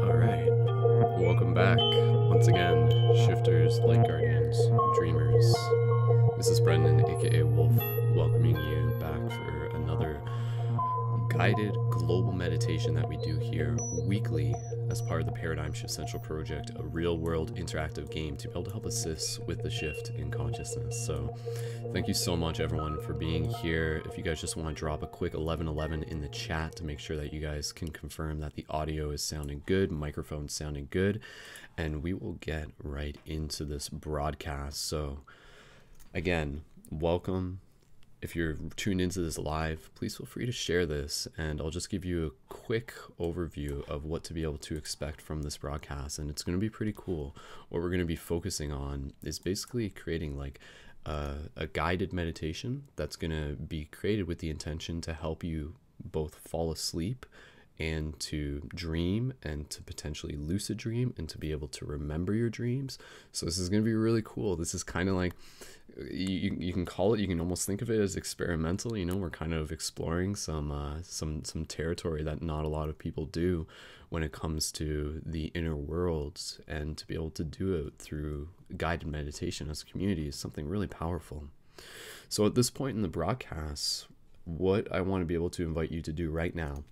Alright, welcome back once again, shifters, light guardians, dreamers. This is Brendan, aka Wolf, welcoming you back for another guided global meditation that we do here weekly as part of the Paradigm Shift Central project, a real-world interactive game to be able to help assist with the shift in consciousness. So thank you so much, everyone, for being here. If you guys just want to drop a quick 1111 in the chat to make sure that you guys can confirm that the audio is sounding good, microphone sounding good, and we will get right into this broadcast. So again, welcome. If you're tuned into this live, please feel free to share this, and I'll just give you a quick overview of what to be able to expect from this broadcast, and it's going to be pretty cool. What we're going to be focusing on is basically creating like a guided meditation that's going to be created with the intention to help you both fall asleep and to dream and to potentially lucid dream and to be able to remember your dreams. So this is going to be really cool. This is kind of like, you can call it, you can almost think of it as experimental. You know, we're kind of exploring some territory that not a lot of people do when it comes to the inner worlds, and to be able to do it through guided meditation as a community is something really powerful. So at this point in the broadcast, what I want to be able to invite you to do right now,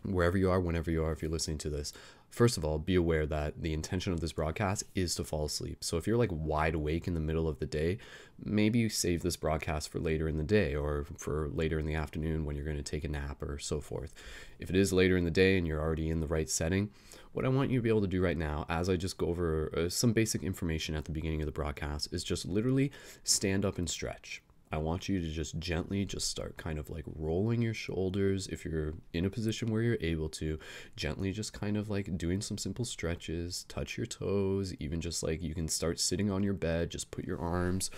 wherever you are, whenever you are, if you're listening to this, first of all, be aware that the intention of this broadcast is to fall asleep. So if you're like wide awake in the middle of the day, maybe you save this broadcast for later in the day or for later in the afternoon when you're going to take a nap or so forth. If it is later in the day and you're already in the right setting, what I want you to be able to do right now, as I just go over some basic information at the beginning of the broadcast, is just literally stand up and stretch. I want you to just gently just start kind of like rolling your shoulders. If you're in a position where you're able to, gently just kind of like doing some simple stretches, touch your toes, even just like you can start sitting on your bed, just put your arms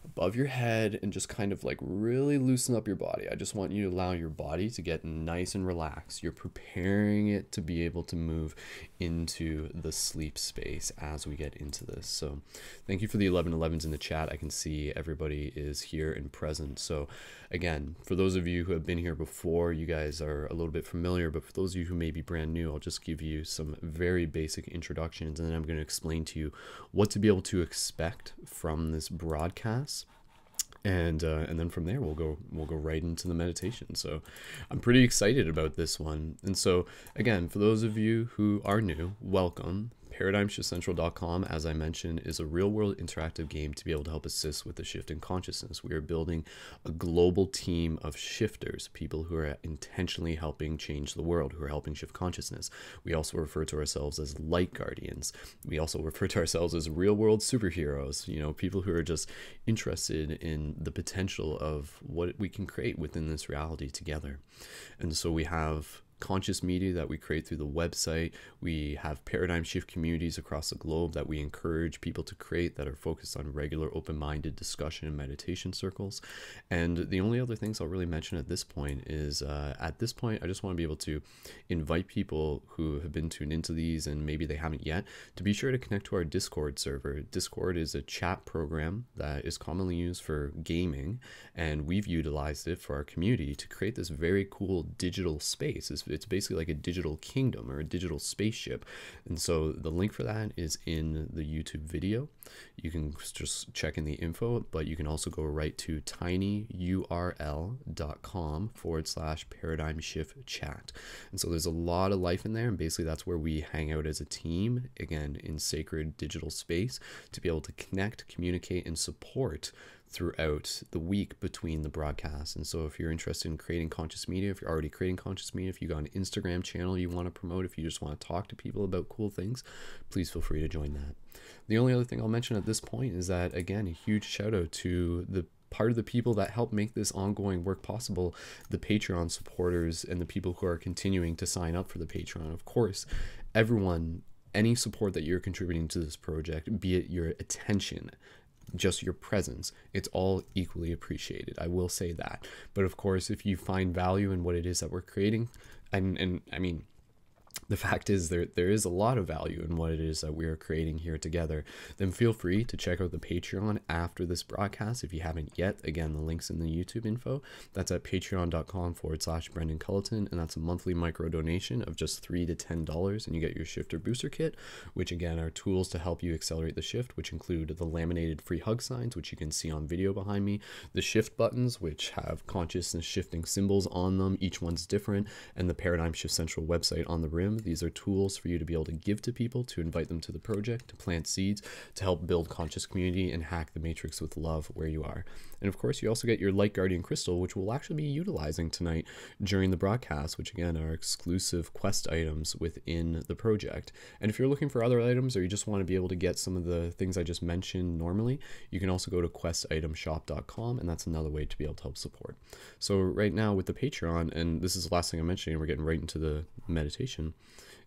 above your head and just kind of like really loosen up your body. I just want you to allow your body to get nice and relaxed. You're preparing it to be able to move into the sleep space as we get into this. So thank you for the 1111s in the chat. I can see everybody is here and present. So again, for those of you who have been here before, you guys are a little bit familiar, but for those of you who may be brand new, I'll just give you some very basic introductions, and then I'm going to explain to you what to be able to expect from this broadcast. And then from there we'll go right into the meditation. So I'm pretty excited about this one. And so again, for those of you who are new, welcome. ParadigmShiftCentral.com, as I mentioned, is a real-world interactive game to be able to help assist with the shift in consciousness. We are building a global team of shifters, people who are intentionally helping change the world, who are helping shift consciousness. We also refer to ourselves as light guardians. We also refer to ourselves as real-world superheroes, you know, people who are just interested in the potential of what we can create within this reality together. And so we have conscious media that we create through the website. We have paradigm shift communities across the globe that we encourage people to create that are focused on regular open-minded discussion and meditation circles. And the only other things I'll really mention at this point is at this point I just want to be able to invite people who have been tuned into these and maybe they haven't yet to be sure to connect to our Discord server. Discord is a chat program that is commonly used for gaming, and we've utilized it for our community to create this very cool digital space. It's basically like a digital kingdom or a digital spaceship. And so the link for that is in the YouTube video. You can just check in the info, but you can also go right to tinyurl.com/paradigm shift chat. And so there's a lot of life in there, and basically that's where we hang out as a team, again, in sacred digital space, to be able to connect, communicate, and support throughout the week between the broadcasts. And so if you're interested in creating conscious media, if you're already creating conscious media, if you got an Instagram channel you want to promote, if you just want to talk to people about cool things, please feel free to join that. The only other thing I'll mention at this point is that, again, a huge shout out to the part of the people that help make this ongoing work possible, the Patreon supporters and the people who are continuing to sign up for the Patreon. Of course, everyone, any support that you're contributing to this project, be it your attention, just your presence, it's all equally appreciated. I will say that. But of course, if you find value in what it is that we're creating, and I mean, the fact is there is a lot of value in what it is that we are creating here together, then feel free to check out the Patreon after this broadcast if you haven't yet. Again, the link's in the YouTube info. That's at patreon.com/Brendan Culleton, and that's a monthly micro donation of just $3 to $10, and you get your shifter booster kit, which again are tools to help you accelerate the shift, which include the laminated free hug signs, which you can see on video behind me, the shift buttons, which have consciousness shifting symbols on them, each one's different, and the Paradigm Shift Central website on the rim. These are tools for you to be able to give to people, to invite them to the project, to plant seeds, to help build conscious community and hack the matrix with love where you are. And of course, you also get your Light Guardian crystal, which we'll actually be utilizing tonight during the broadcast, which again are exclusive quest items within the project. And if you're looking for other items, or you just want to be able to get some of the things I just mentioned normally, you can also go to questitemshop.com, and that's another way to be able to help support. So right now with the Patreon, and this is the last thing I'm mentioning, we're getting right into the meditation,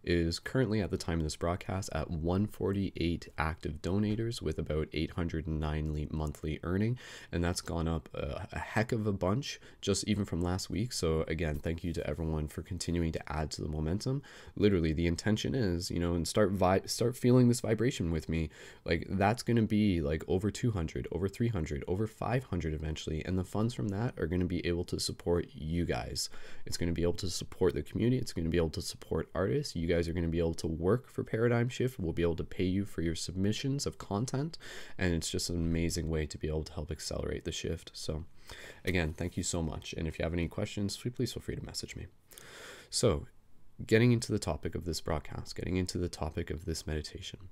is currently at the time of this broadcast at 148 active donators with about 809 monthly earning, and that's gone up a heck of a bunch just even from last week. So again, thank you to everyone for continuing to add to the momentum. Literally, the intention is, you know, and start feeling this vibration with me. Like that's going to be like over 200, over 300, over 500 eventually, and the funds from that are going to be able to support you guys. It's going to be able to support the community. It's going to be able to support artists. You guys are going to be able to work for Paradigm Shift. We'll be able to pay you for your submissions of content, and it's just an amazing way to be able to help accelerate the shift. So again, thank you so much, and if you have any questions, please feel free to message me. So getting into the topic of this broadcast, getting into the topic of this meditation.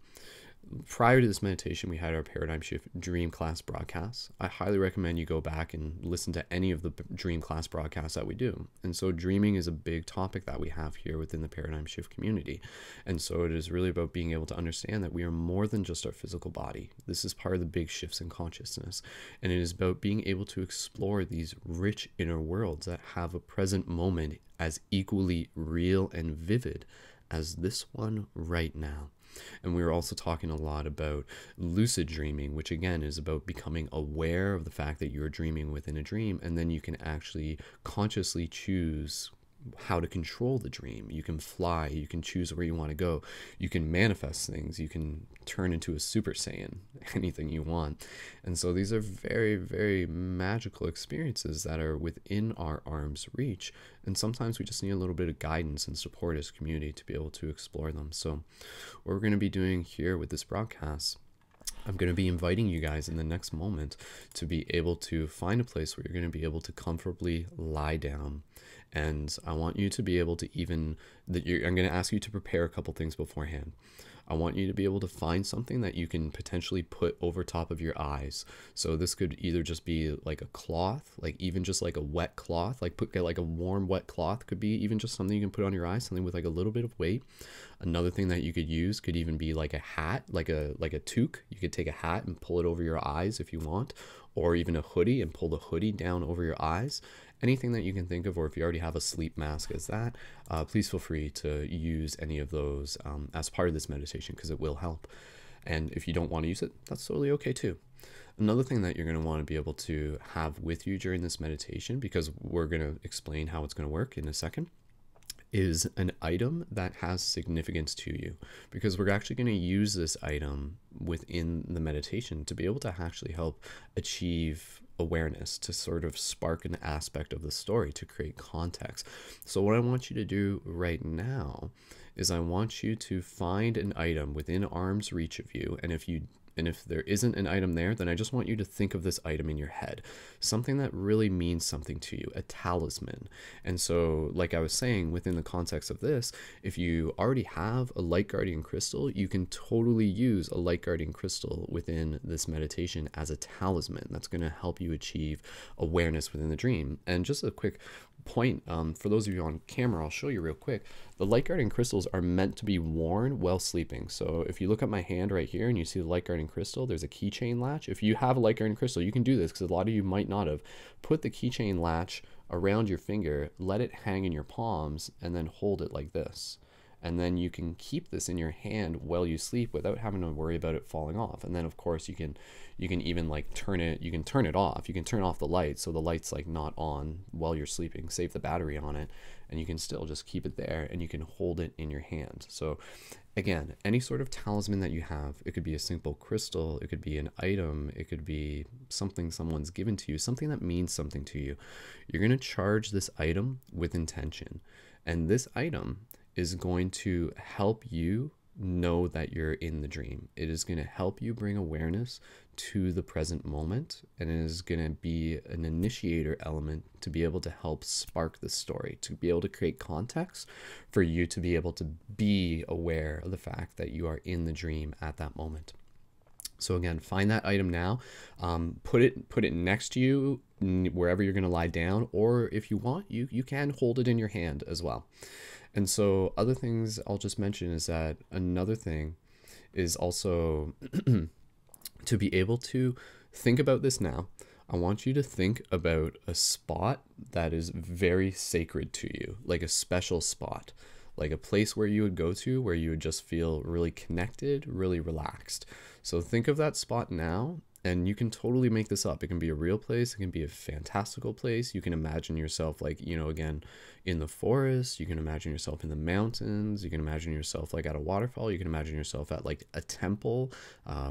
Prior to this meditation, we had our Paradigm Shift Dream Class broadcasts. I highly recommend you go back and listen to any of the Dream Class broadcasts that we do. And so dreaming is a big topic that we have here within the Paradigm Shift community. And so it is really about being able to understand that we are more than just our physical body. This is part of the big shifts in consciousness. And it is about being able to explore these rich inner worlds that have a present moment as equally real and vivid as this one right now. And we were also talking a lot about lucid dreaming, which again is about becoming aware of the fact that you're dreaming within a dream, and then you can actually consciously choose how to control the dream. You can fly, you can choose where you want to go, you can manifest things, you can turn into a Super Saiyan, anything you want. And so these are very, very magical experiences that are within our arm's reach, and sometimes we just need a little bit of guidance and support as a community to be able to explore them. So what we're going to be doing here with this broadcast, I'm going to be inviting you guys in the next moment to be able to find a place where you're going to be able to comfortably lie down. And I want you to be able to I'm going to ask you to prepare a couple things beforehand. I want you to be able to find something that you can potentially put over top of your eyes. So this could either just be like a cloth, like even just like a wet cloth, get like a warm wet cloth, could be even just something you can put on your eyes, something with like a little bit of weight. Another thing that you could use could even be like a hat, like a toque. You could take a hat and pull it over your eyes if you want, or even a hoodie and pull the hoodie down over your eyes. Anything that you can think of, or if you already have a sleep mask as that, please feel free to use any of those as part of this meditation, because it will help. And if you don't want to use it, that's totally okay too. Another thing that you're going to want to be able to have with you during this meditation, because we're going to explain how it's going to work in a second, is an item that has significance to you, because we're actually going to use this item within the meditation to be able to actually help achieve awareness, to sort of spark an aspect of the story, to create context. So what I want you to do right now is I want you to find an item within arm's reach of you, and if there isn't an item there, then I just want you to think of this item in your head, something that really means something to you, a talisman. And so, like I was saying, within the context of this, if you already have a Light Guardian crystal, you can totally use a Light Guardian crystal within this meditation as a talisman that's going to help you achieve awareness within the dream. And just a quick point, for those of you on camera, I'll show you real quick. The Light Guardian crystals are meant to be worn while sleeping. So if you look at my hand right here and you see the Light Guardian crystal, there's a keychain latch. If you have a Light Guardian crystal, you can do this, because a lot of you might not have. Put the keychain latch around your finger, let it hang in your palms, and then hold it like this. and then you can keep this in your hand while you sleep without having to worry about it falling off. And then of course you can even like turn it off. You can turn off the light so the light's like not on while you're sleeping, save the battery on it, and you can still just keep it there and you can hold it in your hand. So again, any sort of talisman that you have, it could be a simple crystal, it could be an item, it could be something someone's given to you, something that means something to you. You're going to charge this item with intention, and this item is going to help you know that you're in the dream. It is going to help you bring awareness to the present moment, and it is going to be an initiator element to be able to help spark the story, to be able to create context for you to be able to be aware of the fact that you are in the dream at that moment. So again, find that item now, put it next to you wherever you're going to lie down, or if you want, you can hold it in your hand as well. And so other things I'll just mention is that another thing is also to be able to think about this now. I want you to think about a spot that is very sacred to you, like a special spot, like a place where you would go to where you would just feel really connected, really relaxed. So think of that spot now, and you can totally make this up. It can be a real place. It can be a fantastical place. You can imagine yourself like, you know, again, in the forest. You can imagine yourself in the mountains. You can imagine yourself like at a waterfall. You can imagine yourself at like a temple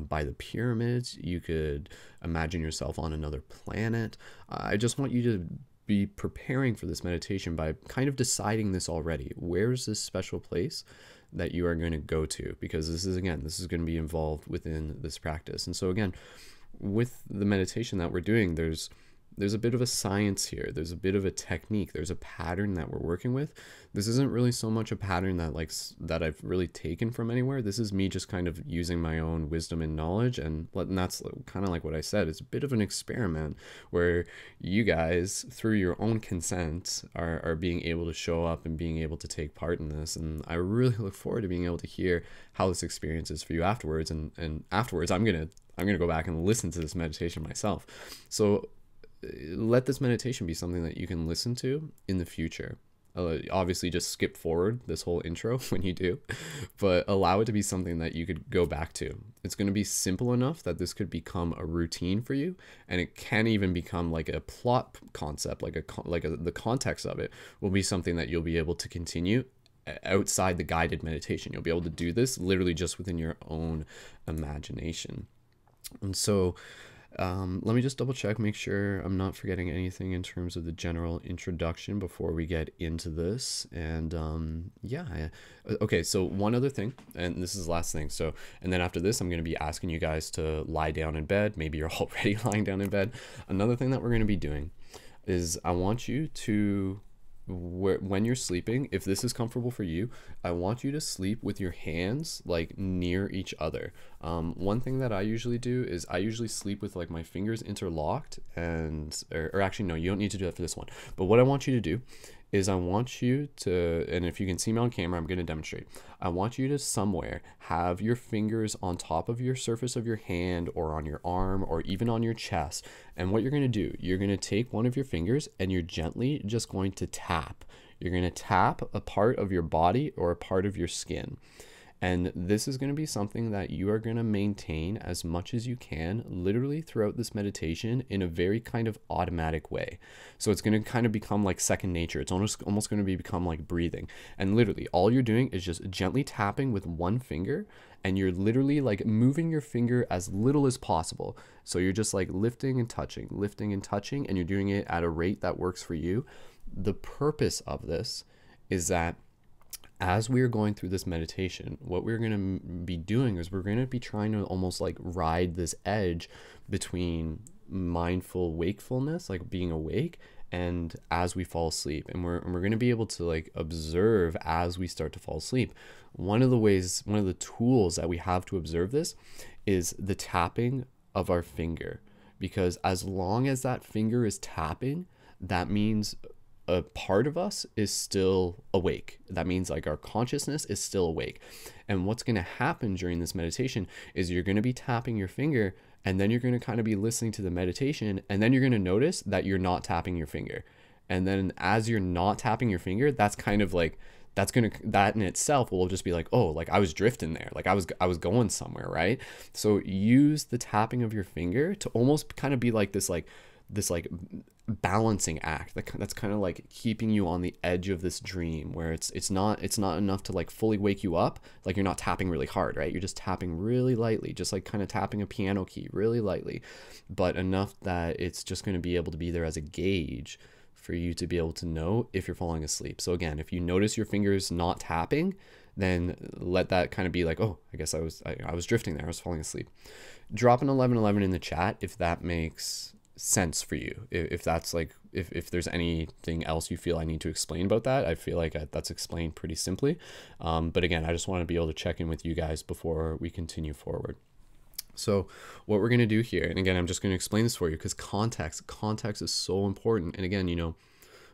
by the pyramids. You could imagine yourself on another planet. I just want you to be preparing for this meditation by kind of deciding this already. Where's this special place that you are going to go to? Because this is going to be involved within this practice. And so again, with the meditation that we're doing, there's a bit of a science here. There's a bit of a technique. There's a pattern that we're working with. This isn't really so much a pattern that I've really taken from anywhere. This is me just kind of using my own wisdom and knowledge, and that's kind of like what I said. It's a bit of an experiment where you guys, through your own consent, are being able to show up and being able to take part in this. And I really look forward to being able to hear how this experience is for you afterwards. And afterwards, I'm gonna go back and listen to this meditation myself. So let this meditation be something that you can listen to in the future. Obviously just skip forward this whole intro when you do, but allow it to be something that you could go back to. It's going to be simple enough that this could become a routine for you, and it can even become like a plot concept, the context of it will be something that you'll be able to continue outside the guided meditation. You'll be able to do this literally just within your own imagination. And so let me just double check, make sure I'm not forgetting anything in terms of the general introduction before we get into this. And okay, so one other thing, and this is the last thing. So, and then after this, I'm going to be asking you guys to lie down in bed. Maybe you're already lying down in bed. Another thing that we're going to be doing is I want you to, when you're sleeping, if this is comfortable for you, I want you to sleep with your hands like near each other. One thing that I usually do is I usually sleep with like my fingers interlocked, and or actually no, you don't need to do that for this one. But what I want you to do is I want you to, and if you can see me on camera, I'm going to demonstrate. I want you to somewhere have your fingers on top of your surface of your hand or on your arm or even on your chest. And what you're going to do, you're going to take one of your fingers and you're gently just going to tap. You're going to tap a part of your body or a part of your skin. And this is going to be something that you are going to maintain as much as you can, literally throughout this meditation in a very kind of automatic way. So it's going to kind of become like second nature. It's almost going to become like breathing. And literally all you're doing is just gently tapping with one finger, and you're literally like moving your finger as little as possible. So you're just like lifting and touching, and you're doing it at a rate that works for you. The purpose of this is that as we are going through this meditation, what we're going to be doing is we're going to be trying to almost like ride this edge between mindful wakefulness, like being awake, and as we fall asleep. And we're going to be able to like observe as we start to fall asleep. One of the tools that we have to observe this is the tapping of our finger, because as long as that finger is tapping, that means a part of us is still awake. That means like our consciousness is still awake. And what's going to happen during this meditation is you're going to be tapping your finger, and then you're going to kind of be listening to the meditation, and then you're going to notice that you're not tapping your finger. And then as you're not tapping your finger, that's kind of like that in itself will just be like, oh, like I was drifting there, like I was going somewhere, right? So use the tapping of your finger to almost kind of be like this like balancing act that's kind of like keeping you on the edge of this dream, where it's not enough to like fully wake you up. Like you're not tapping really hard, right? You're just tapping really lightly, just like kind of tapping a piano key really lightly, but enough that it's just going to be able to be there as a gauge for you to be able to know if you're falling asleep. So again, if you notice your fingers not tapping, then let that kind of be like, oh, I guess I was drifting there, I was falling asleep. Drop an 1111 in the chat if that makes sense for you. If that's like, if there's anything else you feel I need to explain about that, I feel like that's explained pretty simply. But again, I just want to be able to check in with you guys before we continue forward. So what we're going to do here, and again, I'm just going to explain this for you because context is so important. And again, you know,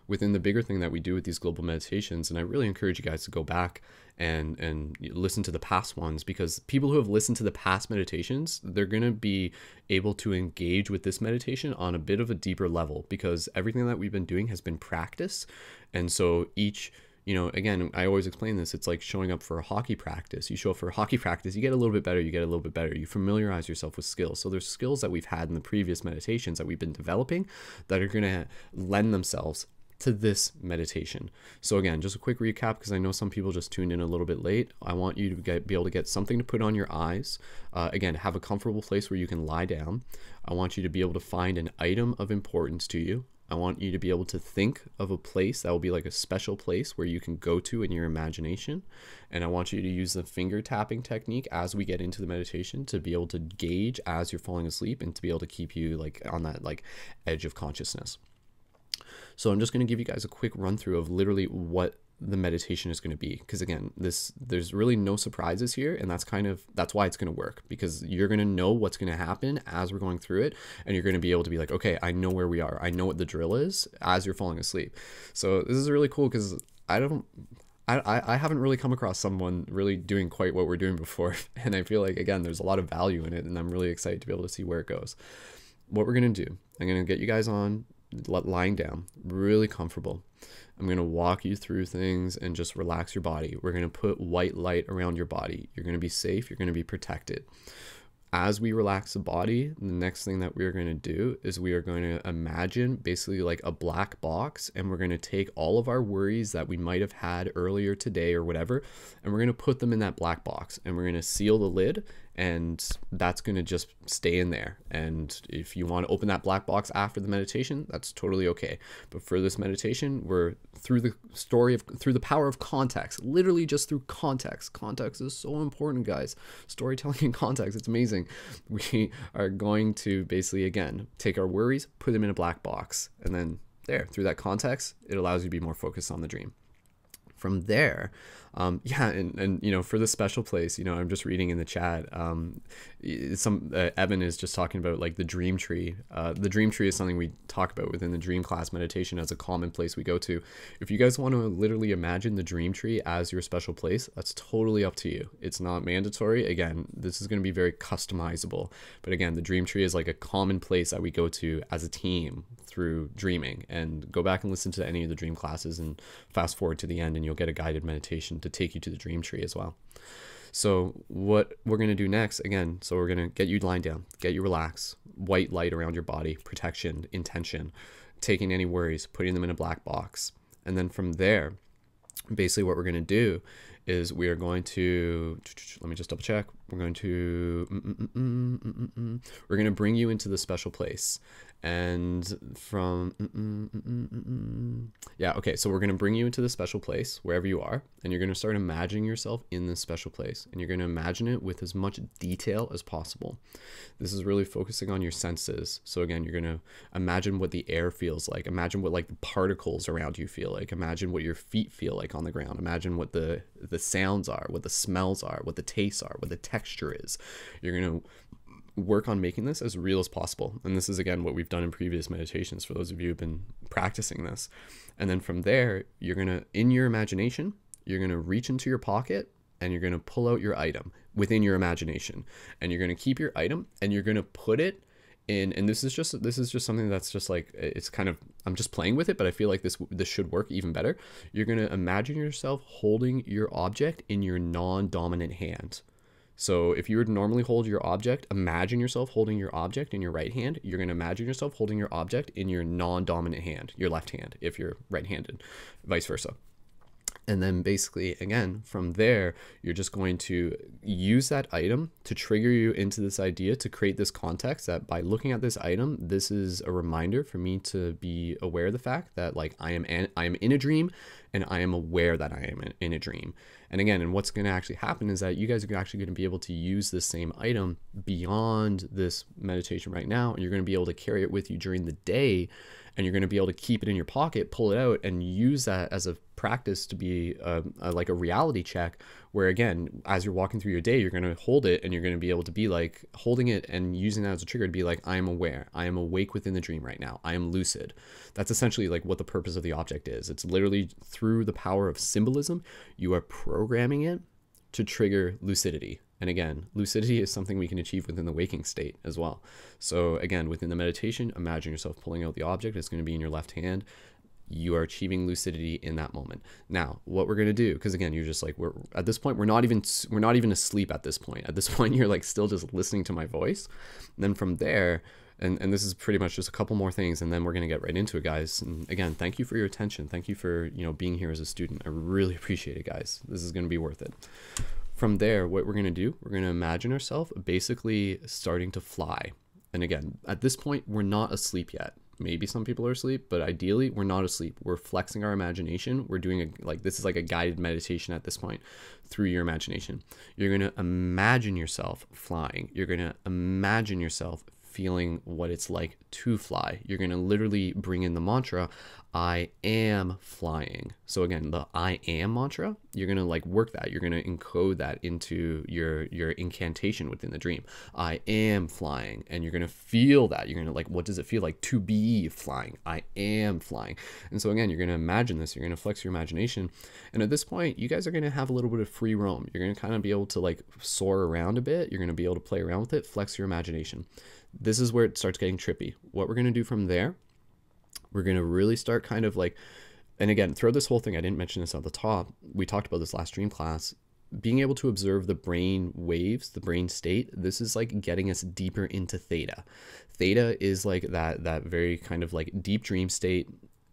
within the bigger thing that we do with these global meditations, and I really encourage you guys to go back and listen to the past ones, because people who have listened to the past meditations, they're going to be able to engage with this meditation on a bit of a deeper level, because everything that we've been doing has been practice. And so each, you know, again, I always explain this, it's like showing up for a hockey practice. You show up for a hockey practice, you get a little bit better, you familiarize yourself with skills. So there's skills that we've had in the previous meditations that we've been developing that are going to lend themselves to this meditation. So again, just a quick recap, because I know some people just tuned in a little bit late. I want you to be able to get something to put on your eyes. Again, have a comfortable place where you can lie down. I want you to be able to find an item of importance to you. I want you to be able to think of a place that will be like a special place where you can go to in your imagination. And I want you to use the finger tapping technique as we get into the meditation to be able to gauge as you're falling asleep and to be able to keep you like on that like edge of consciousness. So I'm just going to give you guys a quick run through of literally what the meditation is going to be, because again, there's really no surprises here, and that's why it's going to work, because you're going to know what's going to happen as we're going through it, and you're going to be able to be like, okay, I know where we are, I know what the drill is as you're falling asleep. So this is really cool, because I haven't really come across someone really doing quite what we're doing before, and I feel like, again, there's a lot of value in it, and I'm really excited to be able to see where it goes. What we're going to do, I'm going to get you guys on lying down really comfortable. I'm going to walk you through things and just relax your body. We're going to put white light around your body. You're going to be safe, you're going to be protected. As we relax the body, the next thing that we're going to do is we are going to imagine basically like a black box, and we're going to take all of our worries that we might have had earlier today or whatever, and we're going to put them in that black box, and we're going to seal the lid, and that's going to just stay in there. And if you want to open that black box after the meditation, that's totally okay. But for this meditation, we're through the power of context, literally just through context. Context is so important, guys. Storytelling in context, it's amazing. We are going to basically, again, take our worries, put them in a black box, and then there, through that context, it allows you to be more focused on the dream. From there, and you know, for the special place, you know, I'm just reading in the chat, Evan is just talking about like the dream tree. The dream tree is something we talk about within the dream class meditation as a common place we go to. If you guys want to literally imagine the dream tree as your special place, that's totally up to you. It's not mandatory. Again, this is going to be very customizable, but again, the dream tree is like a common place that we go to as a team through dreaming. And go back and listen to any of the dream classes and fast forward to the end, and you'll get a guided meditation to take you to the dream tree as well. So what we're going to do next, again, so we're going to get you lying down, get you relaxed, white light around your body, protection, intention, taking any worries, putting them in a black box. And then from there, basically what we're going to do is we are going to, let me just double check. We're going to, we're going to bring you into the special place. And from, yeah, okay, so we're going to bring you into the special place, wherever you are, and you're going to start imagining yourself in this special place, and you're going to imagine it with as much detail as possible. This is really focusing on your senses. So again, you're going to imagine what the air feels like, imagine what like the particles around you feel like, imagine what your feet feel like on the ground, imagine what the sounds are, what the smells are, what the tastes are, what the texture is. You're going to work on making this as real as possible. And this is, again, what we've done in previous meditations for those of you who've been practicing this. And then from there, you're going to, in your imagination, you're going to reach into your pocket and you're going to pull out your item within your imagination. And you're going to keep your item and you're going to put it And this is just something that's just like, it's kind of, I'm just playing with it, but I feel like this should work even better. You're going to imagine yourself holding your object in your non-dominant hand. So if you were to normally hold your object, imagine yourself holding your object in your right hand. You're going to imagine yourself holding your object in your non-dominant hand, your left hand, if you're right-handed, vice versa. And then basically, again, from there, you're just going to use that item to trigger you into this idea, to create this context that by looking at this item, this is a reminder for me to be aware of the fact that like I am in a dream, and I am aware that I am in a dream. And again, and what's going to actually happen is that you guys are actually going to be able to use this same item beyond this meditation right now, and you're going to be able to carry it with you during the day, and you're going to be able to keep it in your pocket, pull it out, and use that as a practice to be like a reality check, where again, as you're walking through your day, you're going to hold it, and you're going to be able to be like holding it and using that as a trigger to be like, I am aware, I am awake within the dream right now, I am lucid. That's essentially like what the purpose of the object is. It's literally through the power of symbolism, you are programming it to trigger lucidity. And again, lucidity is something we can achieve within the waking state as well. So again, within the meditation, imagine yourself pulling out the object. It's going to be in your left hand. You are achieving lucidity in that moment. Now, what we're going to do, because again, you're just like, we're at this point, we're not even asleep at this point. At this point, you're like still just listening to my voice. And then from there, and this is pretty much just a couple more things, and then we're going to get right into it, guys. And again, thank you for your attention. Thank you for, being here as a student. I really appreciate it, guys. This is going to be worth it. From there, what we're going to do, we're going to imagine ourselves basically starting to fly. And again, at this point, we're not asleep yet. Maybe some people are asleep, but ideally we're not asleep. We're flexing our imagination. We're doing this is like a guided meditation at this point through your imagination. You're going to imagine yourself flying. You're going to imagine yourself feeling what it's like to fly. You're going to literally bring in the mantra, I am flying. So again, the I am mantra, you're going to like work that. You're going to encode that into your incantation within the dream. I am flying. And you're going to feel that. You're going to like, what does it feel like to be flying? I am flying. And so again, you're going to imagine this. You're going to flex your imagination. And at this point, you guys are going to have a little bit of free roam. You're going to kind of be able to like soar around a bit. You're going to be able to play around with it, flex your imagination. This is where it starts getting trippy. What we're going to do from there, we're going to really start kind of like, and again, throughout this whole thing, I didn't mention this at the top. We talked about this last dream class, being able to observe the brain waves, the brain state. This is like getting us deeper into theta. Theta is like that very kind of like deep dream state.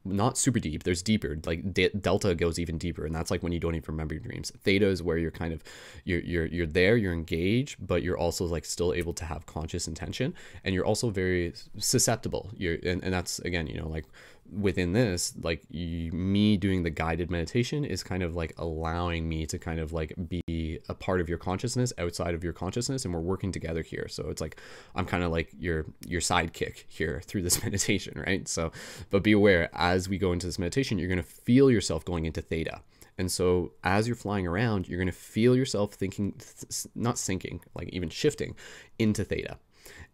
Not super deep, there's deeper, like delta goes even deeper, and that's like when you don't even remember your dreams. Theta is where you're kind of you're there, you're engaged, but you're also like still able to have conscious intention, and you're also very susceptible. And that's again, like within this, like me doing the guided meditation is kind of like allowing me to kind of like be a part of your consciousness outside of your consciousness, and we're working together here. So it's like I'm kind of like your sidekick here through this meditation, right? So but be aware, as we go into this meditation, you're going to feel yourself going into theta. And so as you're flying around, you're going to feel yourself thinking, not sinking, like even shifting into theta.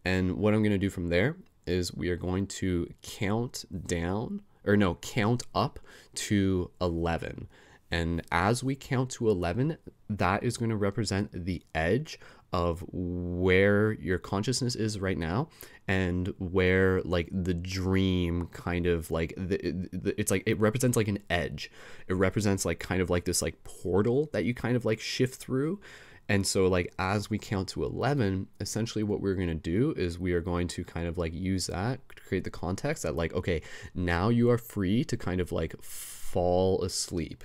And what I'm going to do from there is we are going to count up to 11. And as we count to 11, that is going to represent the edge of where your consciousness is right now, and where like the dream kind of like it's like it represents like an edge. It represents like kind of like this like portal that you kind of like shift through. And so like as we count to 11, essentially what we're going to do is we are going to kind of like use that to create the context that like, okay, now you are free to kind of like fall asleep.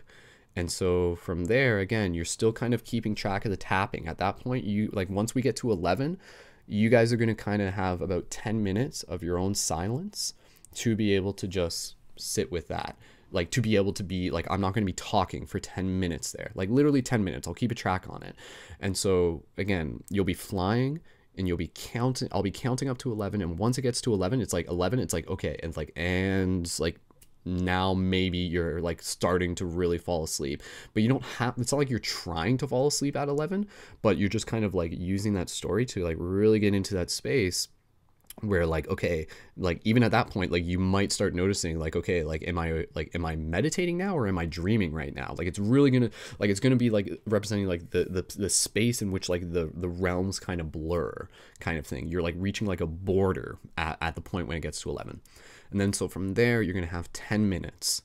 And so from there, again, you're still kind of keeping track of the tapping. At that point, you like once we get to 11, you guys are going to kind of have about 10 minutes of your own silence to be able to just sit with that. Like to be able to be like, I'm not going to be talking for 10 minutes there, like literally 10 minutes. I'll keep a track on it. And so again, you'll be flying and you'll be counting. I'll be counting up to 11. And once it gets to 11, it's like 11. It's like, okay. And it's like now maybe you're like starting to really fall asleep, but you don't have, it's not like you're trying to fall asleep at 11, but you're just kind of like using that story to like really get into that space where like, okay, like even at that point, like you might start noticing like, okay, like am I meditating now or am I dreaming right now? Like it's really gonna, like it's gonna be like representing like the space in which like the realms kind of blur, kind of thing. You're like reaching like a border at the point when it gets to 11. And then so from there you're gonna have 10 minutes,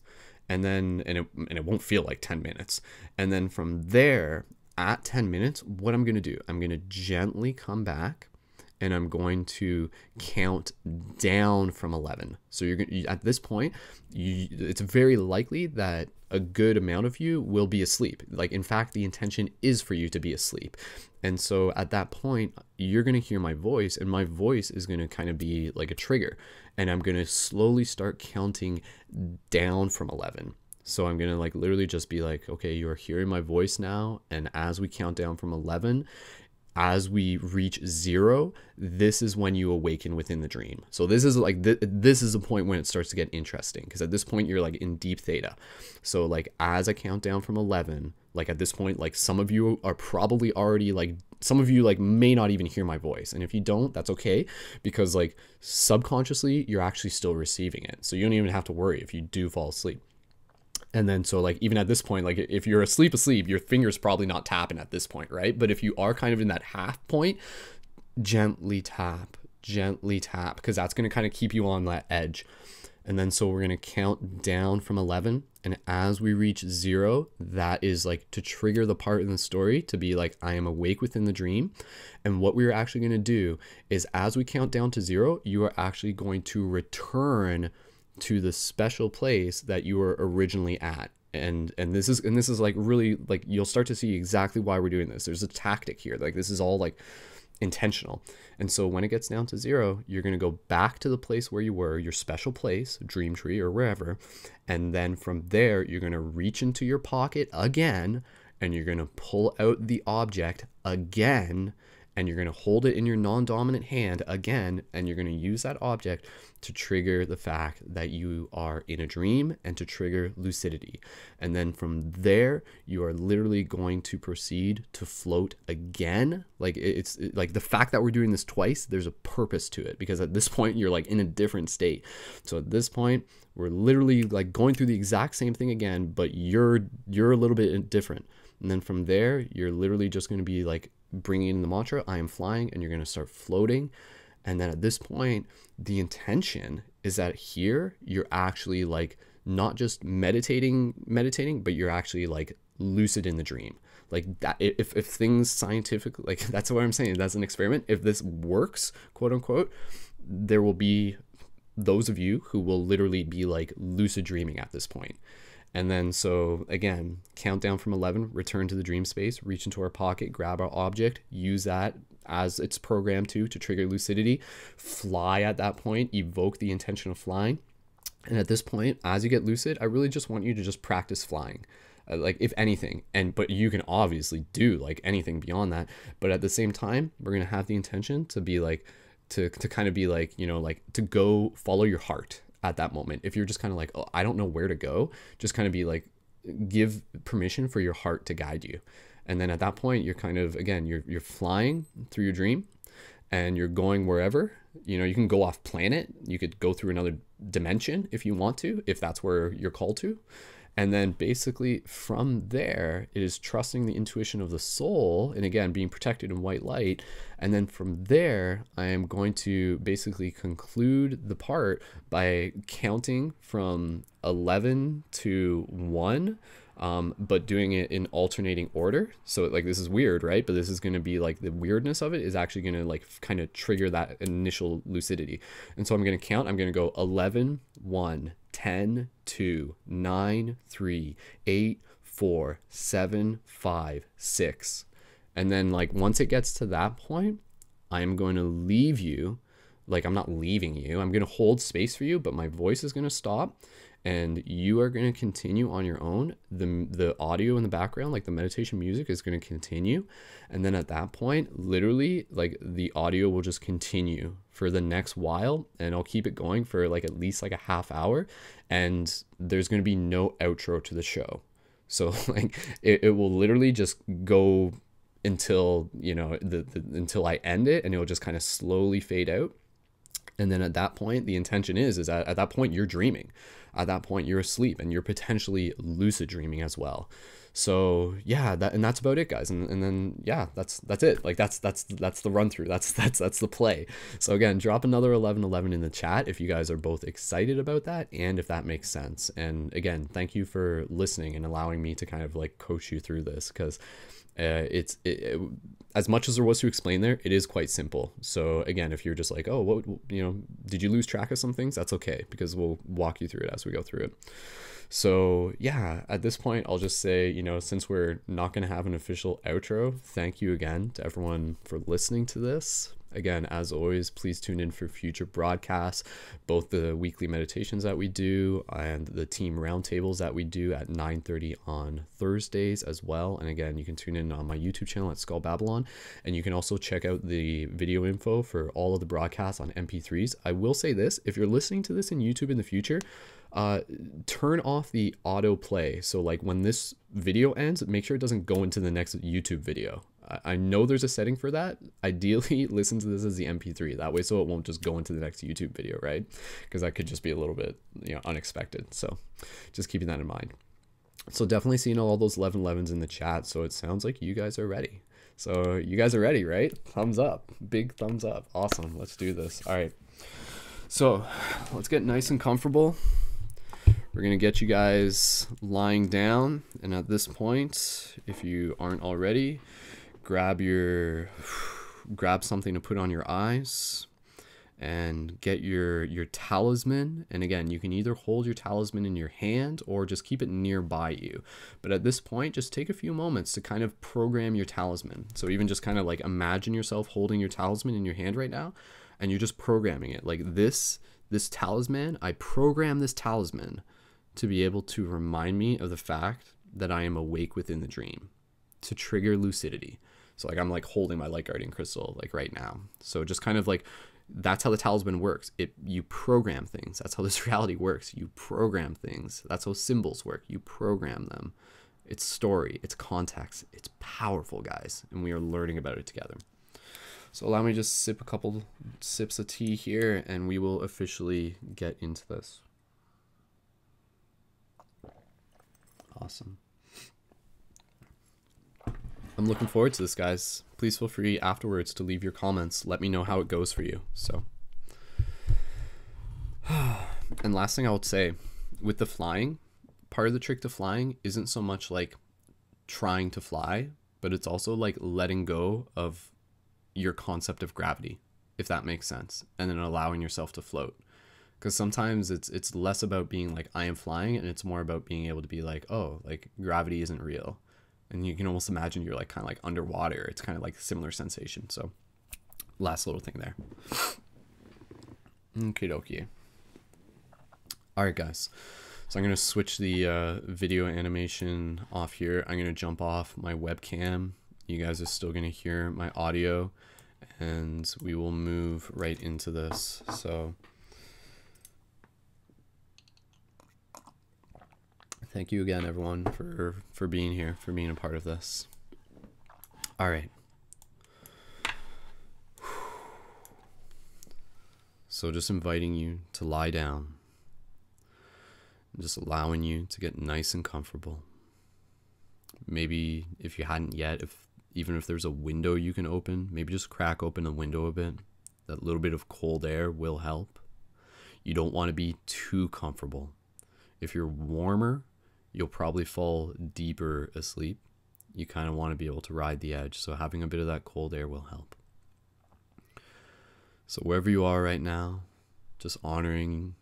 and then and it won't feel like 10 minutes. And then from there, at 10 minutes, what I'm gonna do, I'm gonna gently come back, and I'm going to count down from 11. So you're going, at this point, it's very likely that a good amount of you will be asleep. Like, in fact, the intention is for you to be asleep. And so at that point, you're going to hear my voice, and my voice is going to kind of be like a trigger. And I'm going to slowly start counting down from 11. So I'm going to like literally just be like, okay, you're hearing my voice now. And as we count down from 11, as we reach 0, this is when you awaken within the dream. So this is like, this is a point when it starts to get interesting, because at this point you're like in deep theta. So like as I count down from 11, like at this point, like some of you are probably already like, some of you like may not even hear my voice. And if you don't, that's okay, because like subconsciously you're actually still receiving it. So you don't even have to worry if you do fall asleep. And then so like even at this point, like if you're asleep, your finger's probably not tapping at this point, right? But if you are kind of in that half point, gently tap, because that's going to kind of keep you on that edge. And then so we're going to count down from 11. And as we reach 0, that is like to trigger the part in the story to be like, I am awake within the dream. And what we're actually going to do is as we count down to 0, you are actually going to return to the special place that you were originally at. And this is like really like, you'll start to see exactly why we're doing this. There's a tactic here. Like this is all like intentional. And so when it gets down to 0, you're going to go back to the place where you were, your special place, dream tree or wherever. And then from there, you're going to reach into your pocket again, and you're going to pull out the object again, and you're going to hold it in your non-dominant hand again, and you're going to use that object to trigger the fact that you are in a dream and to trigger lucidity. And then from there, you are literally going to proceed to float again. Like it's like the fact that we're doing this twice, there's a purpose to it, because at this point you're like in a different state. So at this point, we're literally like going through the exact same thing again, but you're a little bit different. And then from there, you're literally just going to be like bringing in the mantra, I am flying, and you're going to start floating. And then at this point, the intention is that here you're actually like not just meditating, but you're actually like lucid in the dream. Like that, if things scientifically, like that's what I'm saying, that's an experiment. If this works, quote unquote, there will be those of you who will literally be like lucid dreaming at this point. And then so again, count down from 11, return to the dream space, reach into our pocket, grab our object, use that as it's programmed to trigger lucidity, fly at that point, evoke the intention of flying. And at this point, as you get lucid, I really just want you to just practice flying. Like if anything, but you can obviously do like anything beyond that. But at the same time, we're going to have the intention to be like, to kind of be like, you know, like to go follow your heart at that moment. If you're just kind of like, oh, I don't know where to go, just kind of be like, give permission for your heart to guide you. And then at that point, you're kind of, again, you're flying through your dream and you're going wherever. You know, you can go off planet. You could go through another dimension if you want to, if that's where you're called to. And then basically from there, it is trusting the intuition of the soul. And again, being protected in white light. And then from there, I am going to basically conclude the part by counting from 11 to 1. But doing it in alternating order. So like, this is weird, right? But this is going to be like, the weirdness of it is actually going to like kind of trigger that initial lucidity. And so I'm going to count, I'm going to go 11, 1, 10, 2, 9, 3, 8, 4, 7, 5, 6. And then like, once it gets to that point, I'm going to leave you. Like, I'm not leaving you. I'm going to hold space for you, but my voice is going to stop. And you are going to continue on your own. The audio in the background, like the meditation music, is going to continue. And then at that point, literally, like the audio will just continue for the next while. And I'll keep it going for like at least like a half hour. And there's going to be no outro to the show. So like it will literally just go until, you know, until I end it, and it will just kind of slowly fade out. And then at that point, the intention is that at that point you're dreaming. At that point you're asleep and you're potentially lucid dreaming as well. So yeah, that's about it, guys. And then yeah, that's it. Like that's the run through. That's the play. So again, drop another 1111 in the chat if you guys are both excited about that and if that makes sense. And again, thank you for listening and allowing me to kind of like coach you through this, because it's as much as there was to explain there, it is quite simple. So again, if you're just like, oh, what, you know, did you lose track of some things? That's okay, because we'll walk you through it as we go through it. So yeah, at this point, I'll just say, you know, since we're not going to have an official outro, thank you again to everyone for listening to this. Again, as always, please tune in for future broadcasts, both the weekly meditations that we do and the team roundtables that we do at 9:30 on Thursdays as well. And again, you can tune in on my YouTube channel at Skull Babylon, and you can also check out the video info for all of the broadcasts on MP3s. I will say this, if you're listening to this in YouTube in the future, turn off the autoplay. So like when this video ends, make sure it doesn't go into the next YouTube video. I know there's a setting for that. Ideally, listen to this as the MP3. That way, so it won't just go into the next YouTube video, right? Because that could just be a little bit, you know, unexpected. So just keeping that in mind. So definitely seeing all those 1111s in the chat. So it sounds like you guys are ready. So you guys are ready, right? Thumbs up. Big thumbs up. Awesome. Let's do this. All right. So let's get nice and comfortable. We're going to get you guys lying down. And at this point, if you aren't already, grab something to put on your eyes and get your talisman. And again, you can either hold your talisman in your hand or just keep it nearby you. But at this point, just take a few moments to kind of program your talisman. So even just kind of like imagine yourself holding your talisman in your hand right now, and you're just programming it. Like this talisman, I program this talisman to be able to remind me of the fact that I am awake within the dream, to trigger lucidity. So like I'm like holding my light guardian crystal like right now. So just kind of like, that's how the talisman works. You program things. That's how this reality works. You program things. That's how symbols work. You program them. It's story, it's context. It's powerful, guys. And we are learning about it together. So allow me to just sip a couple sips of tea here and we will officially get into this. Awesome. I'm looking forward to this, guys. Please feel free afterwards to leave your comments. Let me know how it goes for you. So, and last thing I would say, with the flying, part of the trick to flying isn't so much like trying to fly, but it's also like letting go of your concept of gravity, if that makes sense, and then allowing yourself to float. Because sometimes it's less about being like, I am flying, and it's more about being able to be like, oh, like gravity isn't real. And you can almost imagine you're like kind of like underwater. It's kind of like a similar sensation. So last little thing there. Okie dokie. All right, guys. So I'm going to switch the video animation off here. I'm going to jump off my webcam. You guys are still going to hear my audio, and we will move right into this. So thank you again, everyone, for being here, for being a part of this. All right. So just inviting you to lie down, just allowing you to get nice and comfortable. Maybe if you hadn't yet, even if there's a window you can open, maybe just crack open the window a bit. That little bit of cold air will help. You don't want to be too comfortable. If you're warmer, you'll probably fall deeper asleep. You kind of want to be able to ride the edge, so having a bit of that cold air will help. So wherever you are right now, just honoring